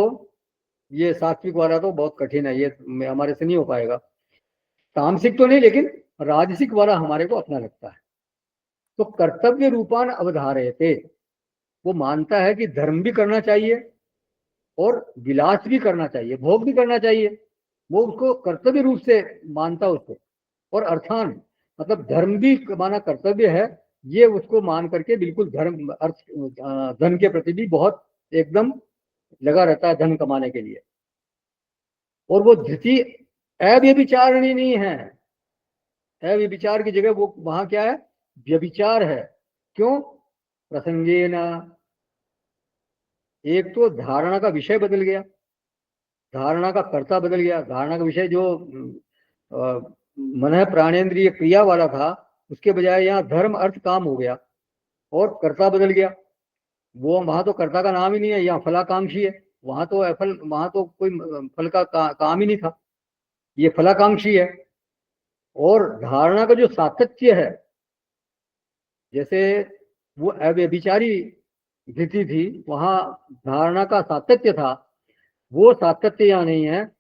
ये सात्विक वाला तो बहुत कठिन है, ये हमारे से नहीं हो पाएगा। तामसिक तो नहीं, लेकिन राजसिक वाला हमारे को अपना लगता है। तो कर्तव्य रूपान अवधारयते, वो मानता है कि धर्म भी करना चाहिए और विलास भी करना चाहिए, भोग भी करना चाहिए, वो उसको कर्तव्य रूप से मानता उसको। और अर्थान मतलब धर्म भी माना कर्तव्य है, ये उसको मान करके बिल्कुल धर्म अर्थ धन के प्रति भी बहुत एकदम लगा रहता है धन कमाने के लिए। और वो धृति अव्यभिचारिणी नहीं है, अव्यभिचार की जगह वो वहां क्या है, व्यभिचार है। क्यों? प्रसंगेन, एक तो धारणा का विषय बदल गया, धारणा का कर्ता बदल गया। धारणा का विषय जो मन प्राणेंद्रिय क्रिया वाला था, उसके बजाय यहाँ धर्म अर्थ काम हो गया और कर्ता बदल गया। वो वहां तो कर्ता का नाम ही नहीं है, यहाँ फलाकांक्षी है। वहां तो कोई फल का काम ही नहीं था, ये फलाकांक्षी है। और धारणा का जो सातत्य है, जैसे वो अव्यभिचारी धृति थी, वहां धारणा का सातत्य था, वो सातत्य यहाँ नहीं है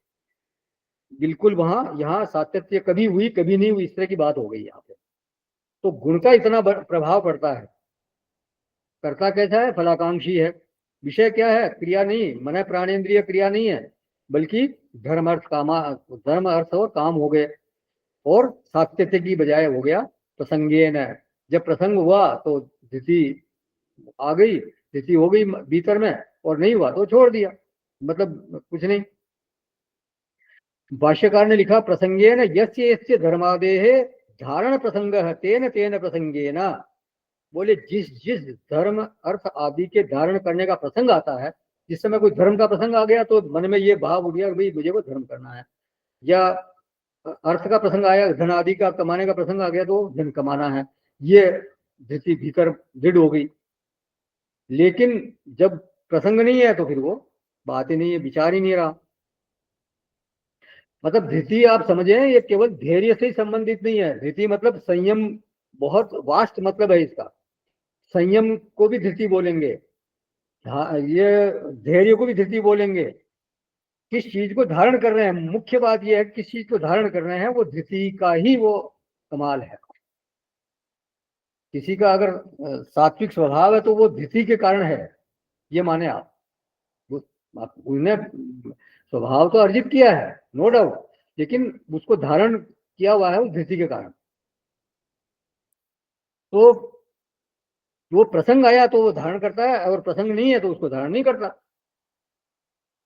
बिल्कुल। वहां यहाँ सातत्य कभी हुई कभी नहीं हुई, इस तरह की बात हो गई यहाँ पे। तो गुण का इतना प्रभाव पड़ता है। कर्ता कैसा है? फलाकांक्षी है। विषय क्या है? क्रिया नहीं, मन प्राणेंद्रिय क्रिया नहीं है, बल्कि धर्म अर्थ और काम हो गए। और सातत्य की बजाय हो गया प्रसंगेन। जब प्रसंग हुआ तो धृति आ गई, स्थिति हो गई भीतर में, और नहीं हुआ तो छोड़ दिया, मतलब कुछ नहीं। भाष्यकार ने लिखा, प्रसंगेन यस्य यस्य धर्मादेह धारण प्रसंग तेन तेन प्रसंगेन। बोले जिस जिस धर्म अर्थ आदि के धारण करने का प्रसंग आता है, जिस समय कोई धर्म का प्रसंग आ गया तो मन में ये भाव उठ गया कि भाई मुझे वो धर्म करना है, या अर्थ का प्रसंग आया, धन आदि का कमाने का प्रसंग आ गया तो धन कमाना है, ये धृति भीतर दृढ़ हो गई। लेकिन जब प्रसंग नहीं है तो फिर वो बात ही नहीं है, विचार ही नहीं रहा। मतलब धृति आप समझे, ये केवल धैर्य से ही संबंधित नहीं है। धृति मतलब संयम, बहुत वास्ट मतलब है इसका। संयम को भी धृति बोलेंगे, हाँ, ये धैर्य को भी धृति बोलेंगे। किस चीज को धारण कर रहे हैं, मुख्य बात यह है किस चीज को धारण कर रहे हैं, वो धृति का ही वो कमाल है। किसी का अगर सात्विक स्वभाव है तो वो धृति के कारण है, ये माने आप। उसने स्वभाव तो अर्जित किया है, नो डाउट, लेकिन उसको धारण किया हुआ है उस धृति के कारण। तो वो प्रसंग आया तो वो धारण करता है, और प्रसंग नहीं है तो उसको धारण नहीं करता।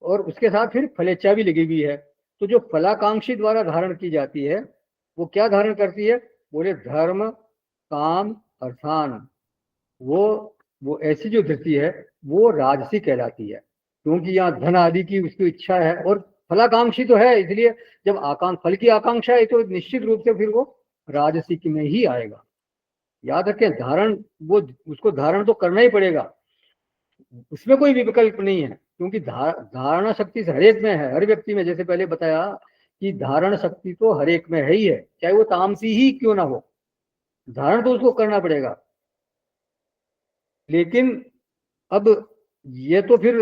और उसके साथ फिर फलेच्छा भी लगी हुई है। तो जो फलाकांक्षी द्वारा धारण की जाती है, वो क्या धारण करती है? बोले धर्म काम अर्थान। वो ऐसी जो धृति है वो राजसी कहलाती है, क्योंकि यहाँ धन आदि की उसकी इच्छा है, और फलाकांक्षी तो है, इसलिए जब फल की आकांक्षा है तो निश्चित रूप से फिर वो राजसिक में ही आएगा। याद रखें, धारण वो उसको धारण तो करना ही पड़ेगा, उसमें कोई विकल्प नहीं है, क्योंकि धारणा शक्ति हर एक में है, हर व्यक्ति में। जैसे पहले बताया कि धारण शक्ति तो हर एक में है ही है, चाहे वो तामसी ही क्यों ना हो, धारण तो उसको करना पड़ेगा। लेकिन अब ये तो फिर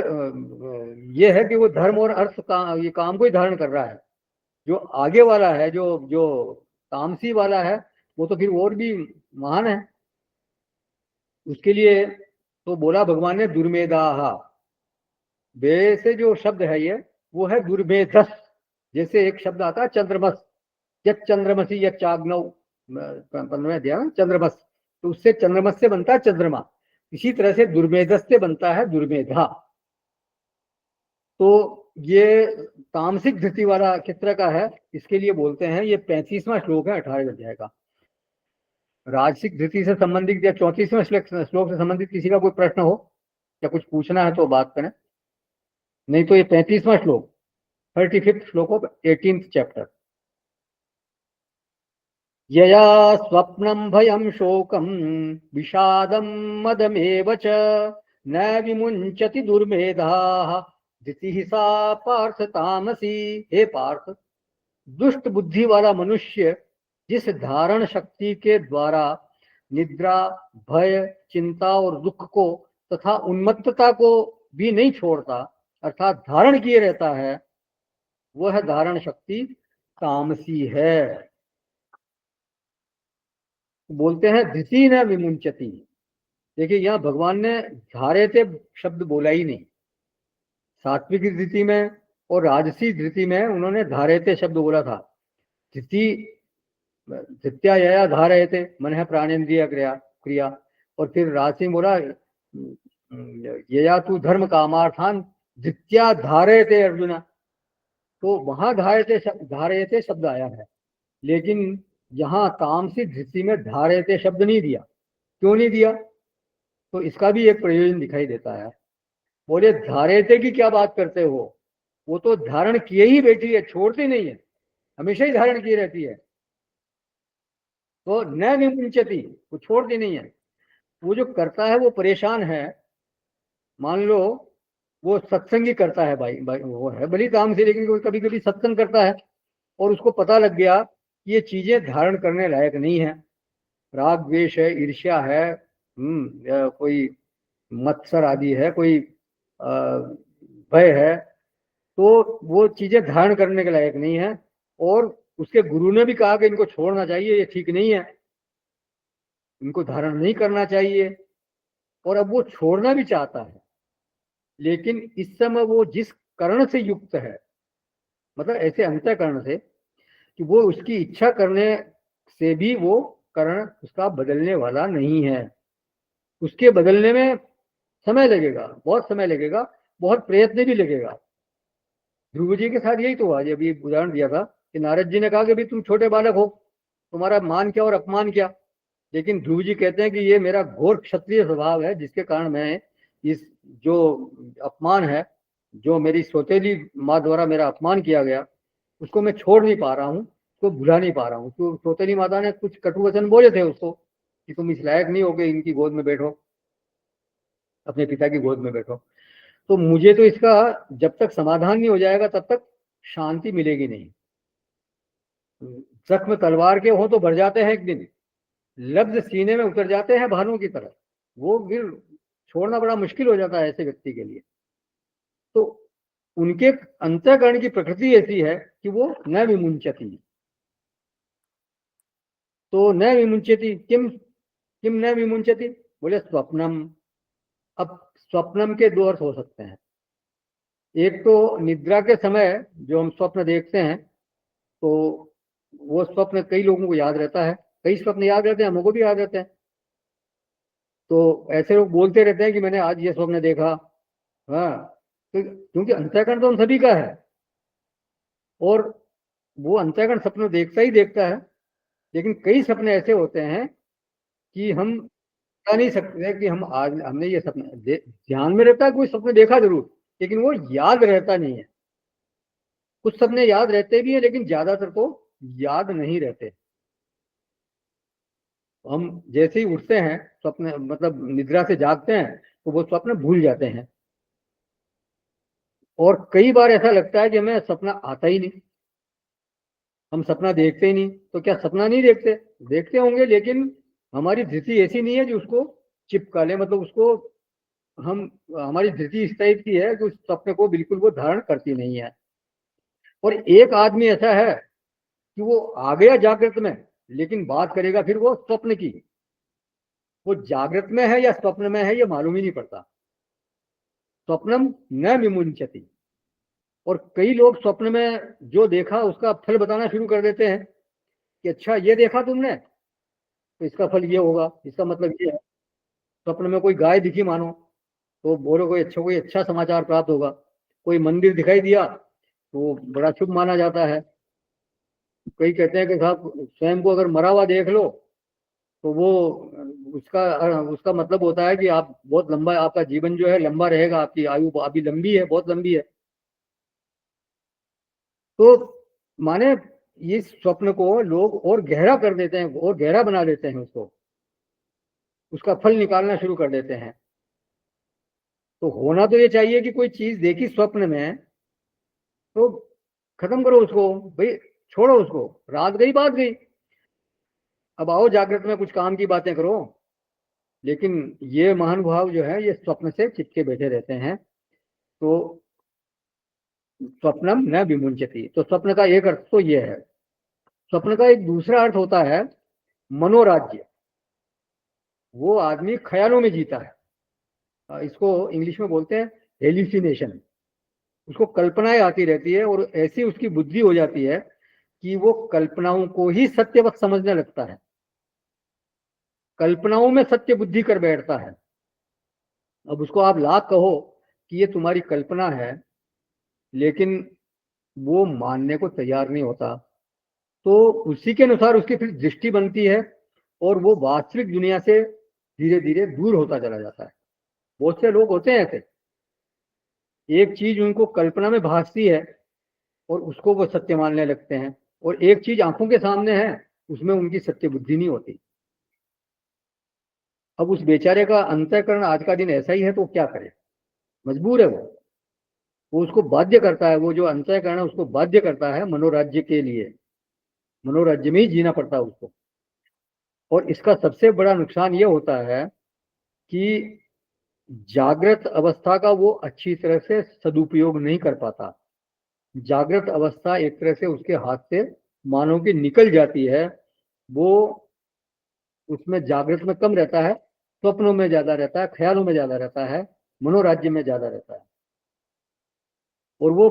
ये है कि वो धर्म और अर्थ का ये काम को ही धारण कर रहा है। जो आगे वाला है, जो जो तामसी वाला है, वो तो फिर और भी महान है। उसके लिए तो बोला भगवान ने दुर्मेधाहा। वे से जो शब्द है ये, वो है दुर्मेधस। जैसे एक शब्द आता है चंद्रमस, यत् चंद्रमसी यत् चाग्नौ, 15वें अध्याय में चंद्रमस, तो उससे चंद्रमस से बनता है चंद्रमा। इसी तरह से दुर्मेधस से बनता है दुर्मेधा। तो ये तामसिक धृति वाला किस तरह का है, इसके लिए बोलते हैं, ये 35वां श्लोक है 18वें अध्याय का। राजसिक धृति से संबंधित या 34वें श्लोक से संबंधित किसी का कोई प्रश्न हो या कुछ पूछना है तो बात करें, नहीं तो ये 35वां श्लोक, 35th श्लोक ऑफ 18th चैप्टर। यया स्वप्नं भयं शोकं विषादं मदमेव च न विमुञ्चति दुर्मेधाः धृतिः सा पार्थ तामसी। हे पार्थ, दुष्ट बुद्धि वाला मनुष्य जिस धारण शक्ति के द्वारा निद्रा, भय, चिंता और दुख को तथा उन्मत्तता को भी नहीं छोड़ता, अर्थात धारण किए रहता है, वह धारण शक्ति तामसी है। बोलते हैं धृति न विमुंचति। देखिए यहाँ भगवान ने धारेते शब्द बोला ही नहीं। सात्विक धृति में और राजसी धृति में उन्होंने धारेते शब्द बोला था। धृति धृत्या यया धारयते, मन है प्राणेन्द्रिय क्रिया, और फिर राजसी बोला यया तू धर्म कामार्थान धृत्या धारयते अर्जुना। तो वहां धारयते शब्द आया है, लेकिन यहाँ तामसिक धृति में धारयते शब्द नहीं दिया। क्यों नहीं दिया? तो इसका भी एक प्रयोजन दिखाई देता है। बोले धारयते की क्या बात करते हो, वो तो धारण किए ही बैठी है, छोड़ती नहीं है, हमेशा ही धारण किए रहती है। तो न विमुंचति, वो छोड़ती नहीं है। वो जो करता है वो परेशान है। मान लो वो सत्संगी करता है, भाई वो है भली काम से, लेकिन कभी कभी सत्संग करता है और उसको पता लग गया कि ये चीजें धारण करने लायक नहीं है। राग द्वेष है, ईर्ष्या है, या कोई मत्सर आदि है, कोई भय है, तो वो चीजें धारण करने के लायक नहीं है। और उसके गुरु ने भी कहा कि इनको छोड़ना चाहिए, ये ठीक नहीं है, इनको धारण नहीं करना चाहिए। और अब वो छोड़ना भी चाहता है, लेकिन इस समय वो जिस कर्ण से युक्त है, मतलब ऐसे अंतःकरण से कि वो उसकी इच्छा करने से भी वो कर्ण उसका बदलने वाला नहीं है। उसके बदलने में समय लगेगा, बहुत समय लगेगा, बहुत प्रयत्न भी लगेगा। ध्रुव जी के साथ यही तो हुआ। अभी उदाहरण दिया था कि नारद जी ने कहा कि भाई तुम छोटे बालक हो, तुम्हारा मान क्या और अपमान क्या। लेकिन ध्रुव जी कहते हैं कि ये मेरा घोर क्षत्रिय स्वभाव है, जिसके कारण मैं इस जो अपमान है, जो मेरी सौतेली माँ द्वारा मेरा अपमान किया गया, उसको मैं छोड़ नहीं पा रहा हूँ, उसको भुला नहीं पा रहा हूँ। तो सौतेली माता ने कुछ कटु वचन बोले थे उसको कि तुम इस लायक नहीं हो कि इनकी गोद में बैठो, अपने पिता की गोद में बैठो। तो मुझे तो इसका जब तक समाधान नहीं हो जाएगा तब तक शांति मिलेगी नहीं। जख्म तलवार के हो तो भर जाते हैं एक दिन, लफ्ज सीने में उतर जाते हैं भालू की तरह, वो फिर छोड़ना बड़ा मुश्किल हो जाता है ऐसे व्यक्ति के लिए। तो उनके अंतःकरण की प्रकृति ऐसी है कि वो न विमुंचति। तो न विमुंचति किम किम न विमुंचति, बोले स्वप्नम। अब स्वप्नम के दो अर्थ हो सकते हैं। एक तो निद्रा के समय जो हम स्वप्न देखते हैं, तो वो स्वप्न कई लोगों को याद रहता है, कई स्वप्न याद रहते हैं, हमको भी याद रहते हैं। तो ऐसे लोग बोलते रहते हैं कि मैंने आज ये स्वप्न देखा। हाँ, तो क्योंकि अंतःकरण तो हम सभी का है, और वो अंतःकरण सपने देखता ही देखता है। लेकिन कई सपने ऐसे होते हैं कि हम बता नहीं सकते कि हम आज हमने ये सपना ध्यान में रहता है, कोई सपने देखा जरूर, लेकिन वो याद रहता नहीं है। कुछ सपने याद रहते भी हैं, लेकिन ज्यादातर तो याद नहीं रहते। हम जैसे ही उठते हैं स्वप्न, मतलब निद्रा से जागते हैं, तो वो स्वप्न भूल जाते हैं। और कई बार ऐसा लगता है कि हमें सपना आता ही नहीं, हम सपना देखते ही नहीं। तो क्या सपना नहीं देखते? देखते होंगे, लेकिन हमारी धृति ऐसी नहीं है जो उसको चिपका ले, मतलब उसको हम, हमारी धृति इस टाइप की है कि उस सपने को बिल्कुल वो धारण करती नहीं है। और एक आदमी ऐसा है कि वो आ गया जागृत में, लेकिन बात करेगा फिर वो स्वप्न की। वो जागृत में है या स्वप्न में है ये मालूम ही नहीं पड़ता। स्वप्नम न विमुंचति। और कई लोग स्वप्न में जो देखा उसका फल बताना शुरू कर देते हैं कि अच्छा ये देखा तुमने तो इसका फल ये होगा, इसका मतलब ये है। स्वप्न में कोई गाय दिखी मानो, तो बोलो कोई अच्छा समाचार प्राप्त होगा। कोई मंदिर दिखाई दिया तो बड़ा शुभ माना जाता है। कई कहते हैं कि साहब स्वयं को अगर मरा हुआ देख लो तो वो उसका उसका मतलब होता है कि आप बहुत लंबा, आपका जीवन जो है लंबा रहेगा, आपकी आयु अभी लंबी है, बहुत लंबी है। तो माने इस स्वप्न को लोग और गहरा कर देते हैं, और गहरा बना देते हैं उसको, उसका फल निकालना शुरू कर देते हैं। तो होना तो ये चाहिए कि कोई चीज देखी स्वप्न में तो खत्म करो उसको, भाई छोड़ो उसको, रात गई बात गई, अब आओ जागृत में कुछ काम की बातें करो। लेकिन ये महानुभाव जो है ये स्वप्न से चिपके बैठे रहते हैं। तो स्वप्नम न विमुंचति, तो स्वप्न का एक अर्थ तो ये है। स्वप्न का एक दूसरा अर्थ होता है मनोराज्य। वो आदमी ख्यालों में जीता है। इसको इंग्लिश में बोलते हैं हेल्यूसिनेशन। उसको कल्पनाएं आती रहती है और ऐसी उसकी बुद्धि हो जाती है कि वो कल्पनाओं को ही सत्यवत समझने लगता है, कल्पनाओं में सत्य बुद्धि कर बैठता है। अब उसको आप लाख कहो कि ये तुम्हारी कल्पना है, लेकिन वो मानने को तैयार नहीं होता। तो उसी के अनुसार उसकी फिर दृष्टि बनती है और वो वास्तविक दुनिया से धीरे धीरे दूर होता चला जाता है। बहुत से लोग होते हैं ऐसे, एक चीज उनको कल्पना में भासती है और उसको वो सत्य मानने लगते हैं, और एक चीज आंखों के सामने है उसमें उनकी सत्य बुद्धि नहीं होती। अब उस बेचारे का अंतःकरण आज का दिन ऐसा ही है, तो क्या करे, मजबूर है वो उसको बाध्य करता है, वो जो अंतःकरण है उसको बाध्य करता है मनोराज्य के लिए, मनोराज्य में ही जीना पड़ता है उसको। और इसका सबसे बड़ा नुकसान ये होता है कि जागृत अवस्था का वो अच्छी तरह से सदुपयोग नहीं कर पाता। जागृत अवस्था एक तरह से उसके हाथ से मानो कि निकल जाती है। वो उसमें जागृत में कम रहता है, स्वप्नों में ज्यादा रहता है, ख्यालों में ज्यादा रहता है, मनोराज्य में ज्यादा रहता है। और वो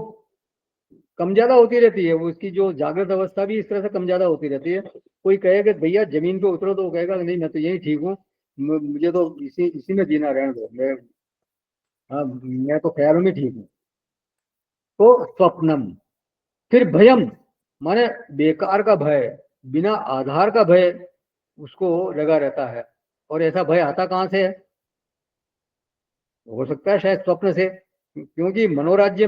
कम ज्यादा होती रहती है, वो उसकी जो जागृत अवस्था भी इस तरह से कम ज्यादा होती रहती है। कोई कहेगा भैया जमीन पे उतरो, तो वो कहेगा नहीं मैं तो यही ठीक हूँ, मुझे तो इसी इसी में जीना रहने दो, हाँ मैं तो ख्यालों में ठीक हूँ। तो स्वप्नम। फिर भयम, माने बेकार का भय, बिना आधार का भय उसको लगा रहता है। और ऐसा भय आता कहाँ से है? हो सकता है शायद स्वप्न से, क्योंकि मनोराज्य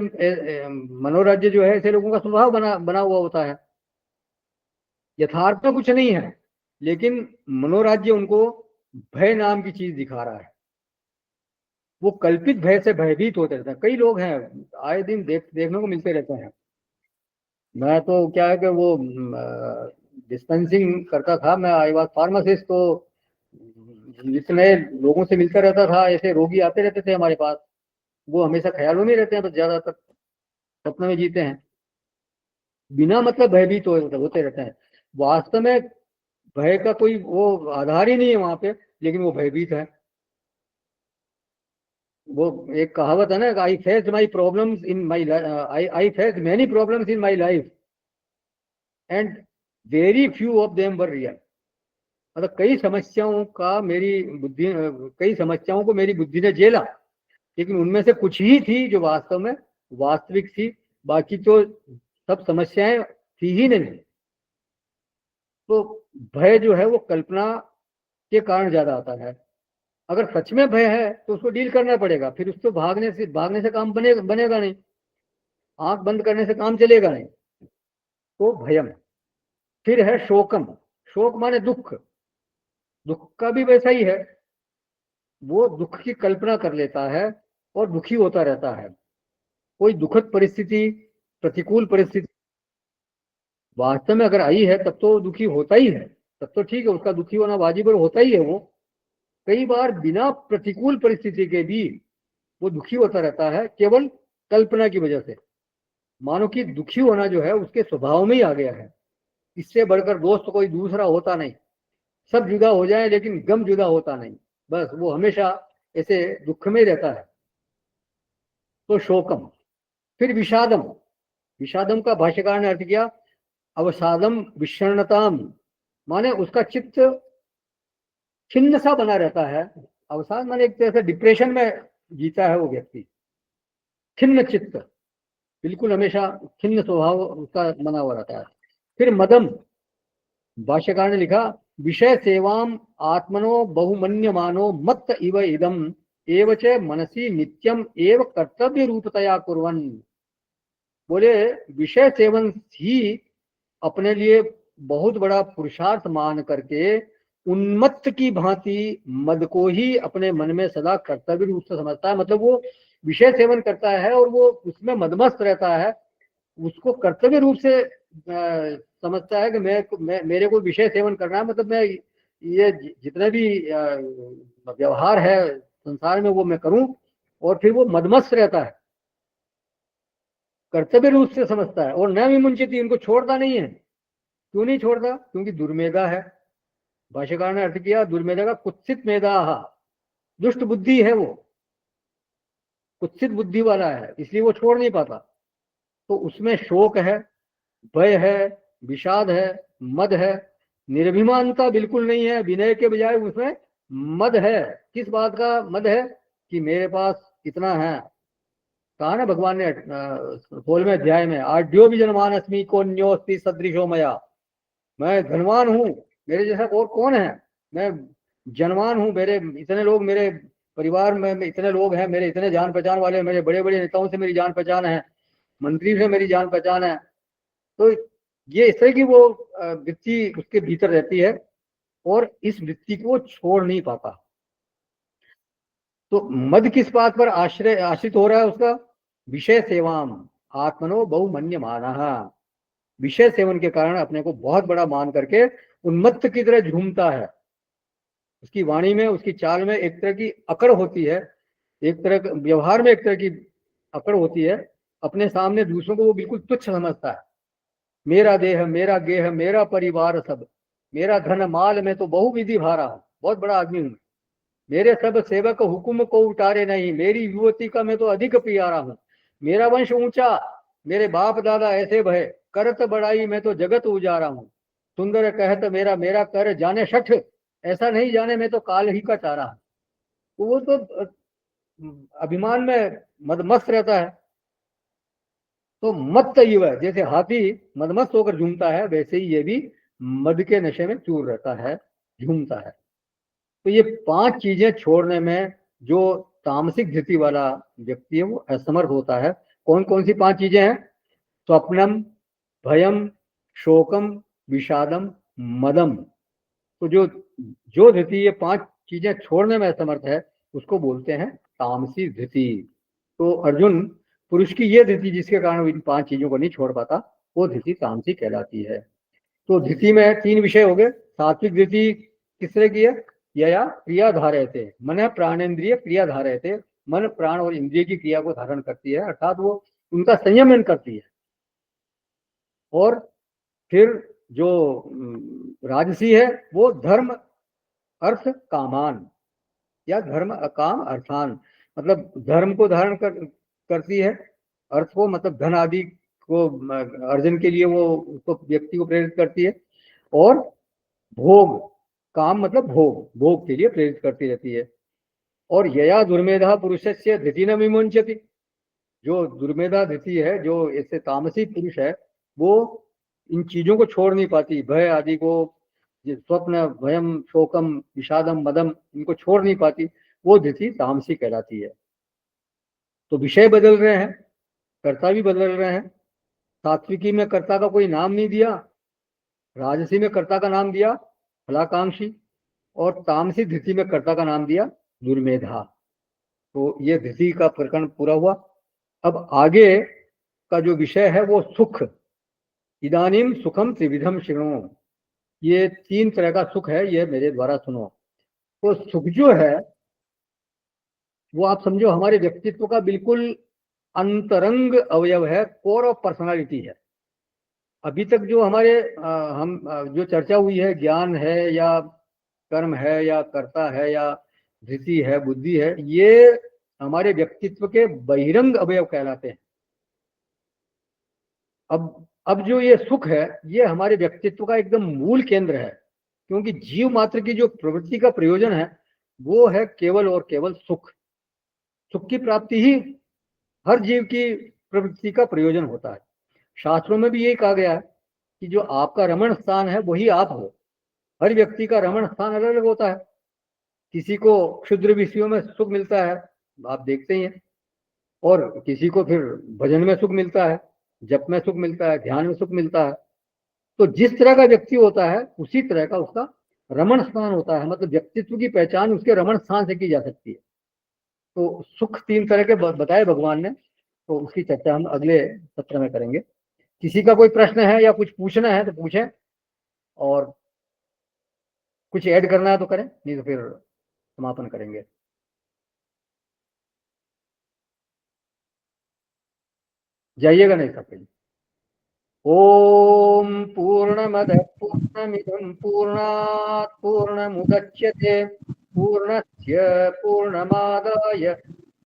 जो है ऐसे लोगों का स्वभाव बना बना हुआ होता है। यथार्थ में कुछ नहीं है, लेकिन मनोराज्य उनको भय नाम की चीज दिखा रहा है। वो कल्पित भय से भयभीत होते रहते हैं। कई लोग हैं, आए दिन देखने को मिलते रहते हैं। मैं तो क्या है कि वो डिस्पेंसिंग करता था, मैं आई वॉज फार्मासिस्ट, तो जितने लोगों से मिलता रहता था, ऐसे रोगी आते रहते थे हमारे पास। वो हमेशा ख्यालों में रहते हैं, बस ज्यादातर सपने में जीते हैं, बिना मतलब भयभीत होते रहते हैं। वास्तव में भय का कोई वो आधार ही नहीं है वहां पे, लेकिन वो भयभीत है। वो एक कहावत है ना, I face my problems in my I face many problems in my life and very few of them were real. मतलब कई समस्याओं को मेरी बुद्धि ने झेला, लेकिन उनमें से कुछ ही थी जो वास्तव में वास्तविक थी, बाकी तो सब समस्याएं थी ही नहीं। तो भय जो है वो कल्पना के कारण ज्यादा आता है। अगर सच में भय है तो उसको डील करना पड़ेगा, फिर उसको भागने से काम बनेगा नहीं, आंख बंद करने से काम चलेगा नहीं। तो भयम। फिर है शोकम। शोक माने दुख। दुख का भी वैसा ही है, वो दुख की कल्पना कर लेता है और दुखी होता रहता है। कोई दुखद परिस्थिति, प्रतिकूल परिस्थिति वास्तव में अगर आई है तब तो दुखी होता ही है, तब तो ठीक है, उसका दुखी होना वाजिब और होता ही है वो। कई बार बिना प्रतिकूल परिस्थिति के भी वो दुखी होता रहता है, केवल कल्पना की वजह से। मानो कि दुखी होना जो है उसके स्वभाव में ही आ गया है। इससे बढ़कर दोस्त कोई दूसरा होता नहीं। सब जुदा हो जाए लेकिन गम जुदा होता नहीं, बस वो हमेशा ऐसे दुख में रहता है। तो शोकम। फिर विषादम। विषादम का भाष्यकार ने अर्थ किया अवसादम विषण्णताम, माने उसका चित्त खिन्न सा बना रहता है। अवसाद माने एक तरह से डिप्रेशन में जीता है वो व्यक्ति, खिन्न चित्त, बिल्कुल हमेशा खिन्न स्वभाव उसका बना हुआ रहता है। फिर मदम, भाष्यकार ने लिखा विषय सेवाम आत्मनो बहुमन्यमानो मत्त इव इदम एवच मनसी नित्यम एव कर्तव्य रूपतया कुर्वन्। बोले विषय सेवन ही अपने लिए बहुत बड़ा पुरुषार्थ मान करके उन्मत्त की भांति मद को ही अपने मन में सदा कर्तव्य रूप से समझता है। मतलब वो विषय सेवन करता है और वो उसमें मदमस्त रहता है, उसको कर्तव्य रूप से समझता है कि मेरे को विषय सेवन करना है, मतलब मैं ये जितने भी व्यवहार है संसार में वो मैं करूं, और फिर वो मदमस्त रहता है, कर्तव्य रूप से समझता है। और न विमुंचति, इनको छोड़ता नहीं है। क्यों नहीं छोड़ता? क्योंकि दुर्मेधा है। भाष्यकार ने अर्थ किया दुर्मेधा का कुत्सित मेधा, दुष्ट बुद्धि है, वो कुत्सित बुद्धि वाला है, इसलिए वो छोड़ नहीं पाता। तो उसमें शोक है, भय है, विषाद है, मद है, निर्भिमानता बिल्कुल नहीं है, विनय के बजाय उसमें मद है। किस बात का मद है? कि मेरे पास इतना है। कहा ना भगवान ने 16वें अध्याय में, आड्यो भी जनमान अस्मी को न्योस्ति सदृशो मया, मैं धनवान हूँ, मेरे जैसा और कौन है, मैं जनवान हूँ, मेरे इतने लोग, मेरे परिवार में इतने लोग हैं, मेरे इतने जान पहचान वाले, मेरे बड़े बड़े नेताओं से मेरी जान पहचान है, मंत्री से मेरी जान पहचान है। तो ये इस तरह की वो वृत्ति उसके भीतर रहती है और इस वृत्ति को छोड़ नहीं पाता। तो मद किस बात पर आश्रित हो रहा है उसका? विषय सेवाम आत्मनो बहुमन्यमानः, विषय सेवन के कारण अपने को बहुत बड़ा मान करके उन्मत्त की तरह झूमता है। उसकी वाणी में, उसकी चाल में एक तरह की अकड़ होती है, एक तरह व्यवहार में एक तरह की अकड़ होती है। अपने सामने दूसरों को वो बिल्कुल तुच्छ समझता है। मेरा देह, मेरा गेह, मेरा परिवार सब, मेरा धन माल में तो बहुविधि भारा हूं, बहुत बड़ा आदमी हूं, मेरे सब सेवक हुकुम को उतारे नहीं, मेरी युवती का मैं तो अधिक प्यारा हूं, मेरा वंश ऊंचा, मेरे बाप दादा ऐसे भय, करत बड़ाई मैं तो जगत उजारा हूं, सुंदर कहत मेरा मेरा कर जाने शठ, ऐसा नहीं जाने मैं तो काल ही का चारा हूं। तो वो तो अभिमान में मदमस्त रहता है। तो मत्त युव, जैसे हाथी मदमस्त होकर झूमता है, वैसे ही ये भी मद के नशे में चूर रहता है, झूमता है। तो ये 5 चीजें छोड़ने में जो तामसिक धृति वाला व्यक्ति है वो असमर्थ होता है। कौन कौन सी 5 चीजें हैं? स्वप्नम, भयम, शोकम, विषादम, मदम। तो जो जो धृति ये 5 चीजें छोड़ने में असमर्थ है उसको बोलते हैं तामसी धृति। तो अर्जुन, पुरुष की ये धृति जिसके कारण वो इन 5 चीजों को नहीं छोड़ पाता, वो धृति तामसी कहलाती है। तो धृति में 3 विषय हो गए। सात्विक धृति किस तरह की है? यया क्रिया धारयते, मन प्राणेन्द्रिय क्रिया धारयते, मन प्राण और इंद्रिय की क्रिया को धारण करती है, अर्थात वो उनका संयमन करती है। और फिर जो राजसी है वो धर्म अर्थ कामान, या धर्म अकाम अर्थान, मतलब धर्म को धारण करती है, अर्थ को मतलब धन आदि को अर्जन के लिए वो उसको व्यक्ति को प्रेरित करती है, और भोग, काम मतलब भोग, भोग के लिए प्रेरित करती रहती है। और यया दुर्मेधा पुरुषस्य धृति न विमुंचति, जो दुर्मेधा धृति है, जो ऐसे तामसी पुरुष है, वो इन चीजों को छोड़ नहीं पाती, भय आदि को, स्वप्न, भयम, शोकम, विषादम, मदम, इनको छोड़ नहीं पाती, वो धृति तामसी कहलाती है। तो विषय बदल रहे हैं, कर्ता भी बदल रहे हैं। सात्विकी में कर्ता का कोई नाम नहीं दिया, राजसी में कर्ता का नाम दिया फलाकांक्षी, और तामसी धृति में कर्ता का नाम दिया दुर्मेधा। तो ये धृति का प्रकरण पूरा हुआ। अब आगे का जो विषय है वो सुख। इदानीम सुखम त्रिविधम शृणु, ये 3 तरह का सुख है, ये मेरे द्वारा सुनो। तो सुख जो है वो आप समझो हमारे व्यक्तित्व का बिल्कुल अंतरंग अवयव है, कोर ऑफ पर्सनालिटी है। अभी तक जो हमारे जो चर्चा हुई है, ज्ञान है या कर्म है या कर्ता है या धृति है, बुद्धि है, ये हमारे व्यक्तित्व के बहिरंग अवयव कहलाते हैं। अब जो ये सुख है ये हमारे व्यक्तित्व का एकदम मूल केंद्र है, क्योंकि जीव मात्र की जो प्रवृत्ति का प्रयोजन है वो है केवल और केवल सुख। सुख की प्राप्ति ही हर जीव की प्रवृत्ति का प्रयोजन होता है। शास्त्रों में भी यही कहा गया है कि जो आपका रमण स्थान है वही आप हो। हर व्यक्ति का रमण स्थान अलग अलग होता है। किसी को क्षुद्र विषयों में सुख मिलता है, आप देखते ही हैं, और किसी को फिर भजन में सुख मिलता है, जप में सुख मिलता है, ध्यान में सुख मिलता है। तो जिस तरह का व्यक्ति होता है उसी तरह का उसका रमण स्थान होता है। मतलब व्यक्तित्व की पहचान उसके रमण स्थान से की जा सकती है। तो सुख 3 तरह के बताए भगवान ने, तो उसकी चर्चा हम अगले सत्र में करेंगे। किसी का कोई प्रश्न है या कुछ पूछना है तो पूछें, और कुछ ऐड करना है तो करें, नहीं तो फिर समापन करेंगे। जाइएगा नहीं सब कहीं। ओम पूर्णमद पूर्णमिदं पूर्णात् पूर्णमुदच्यते पूर्णस्य पूर्णमादाय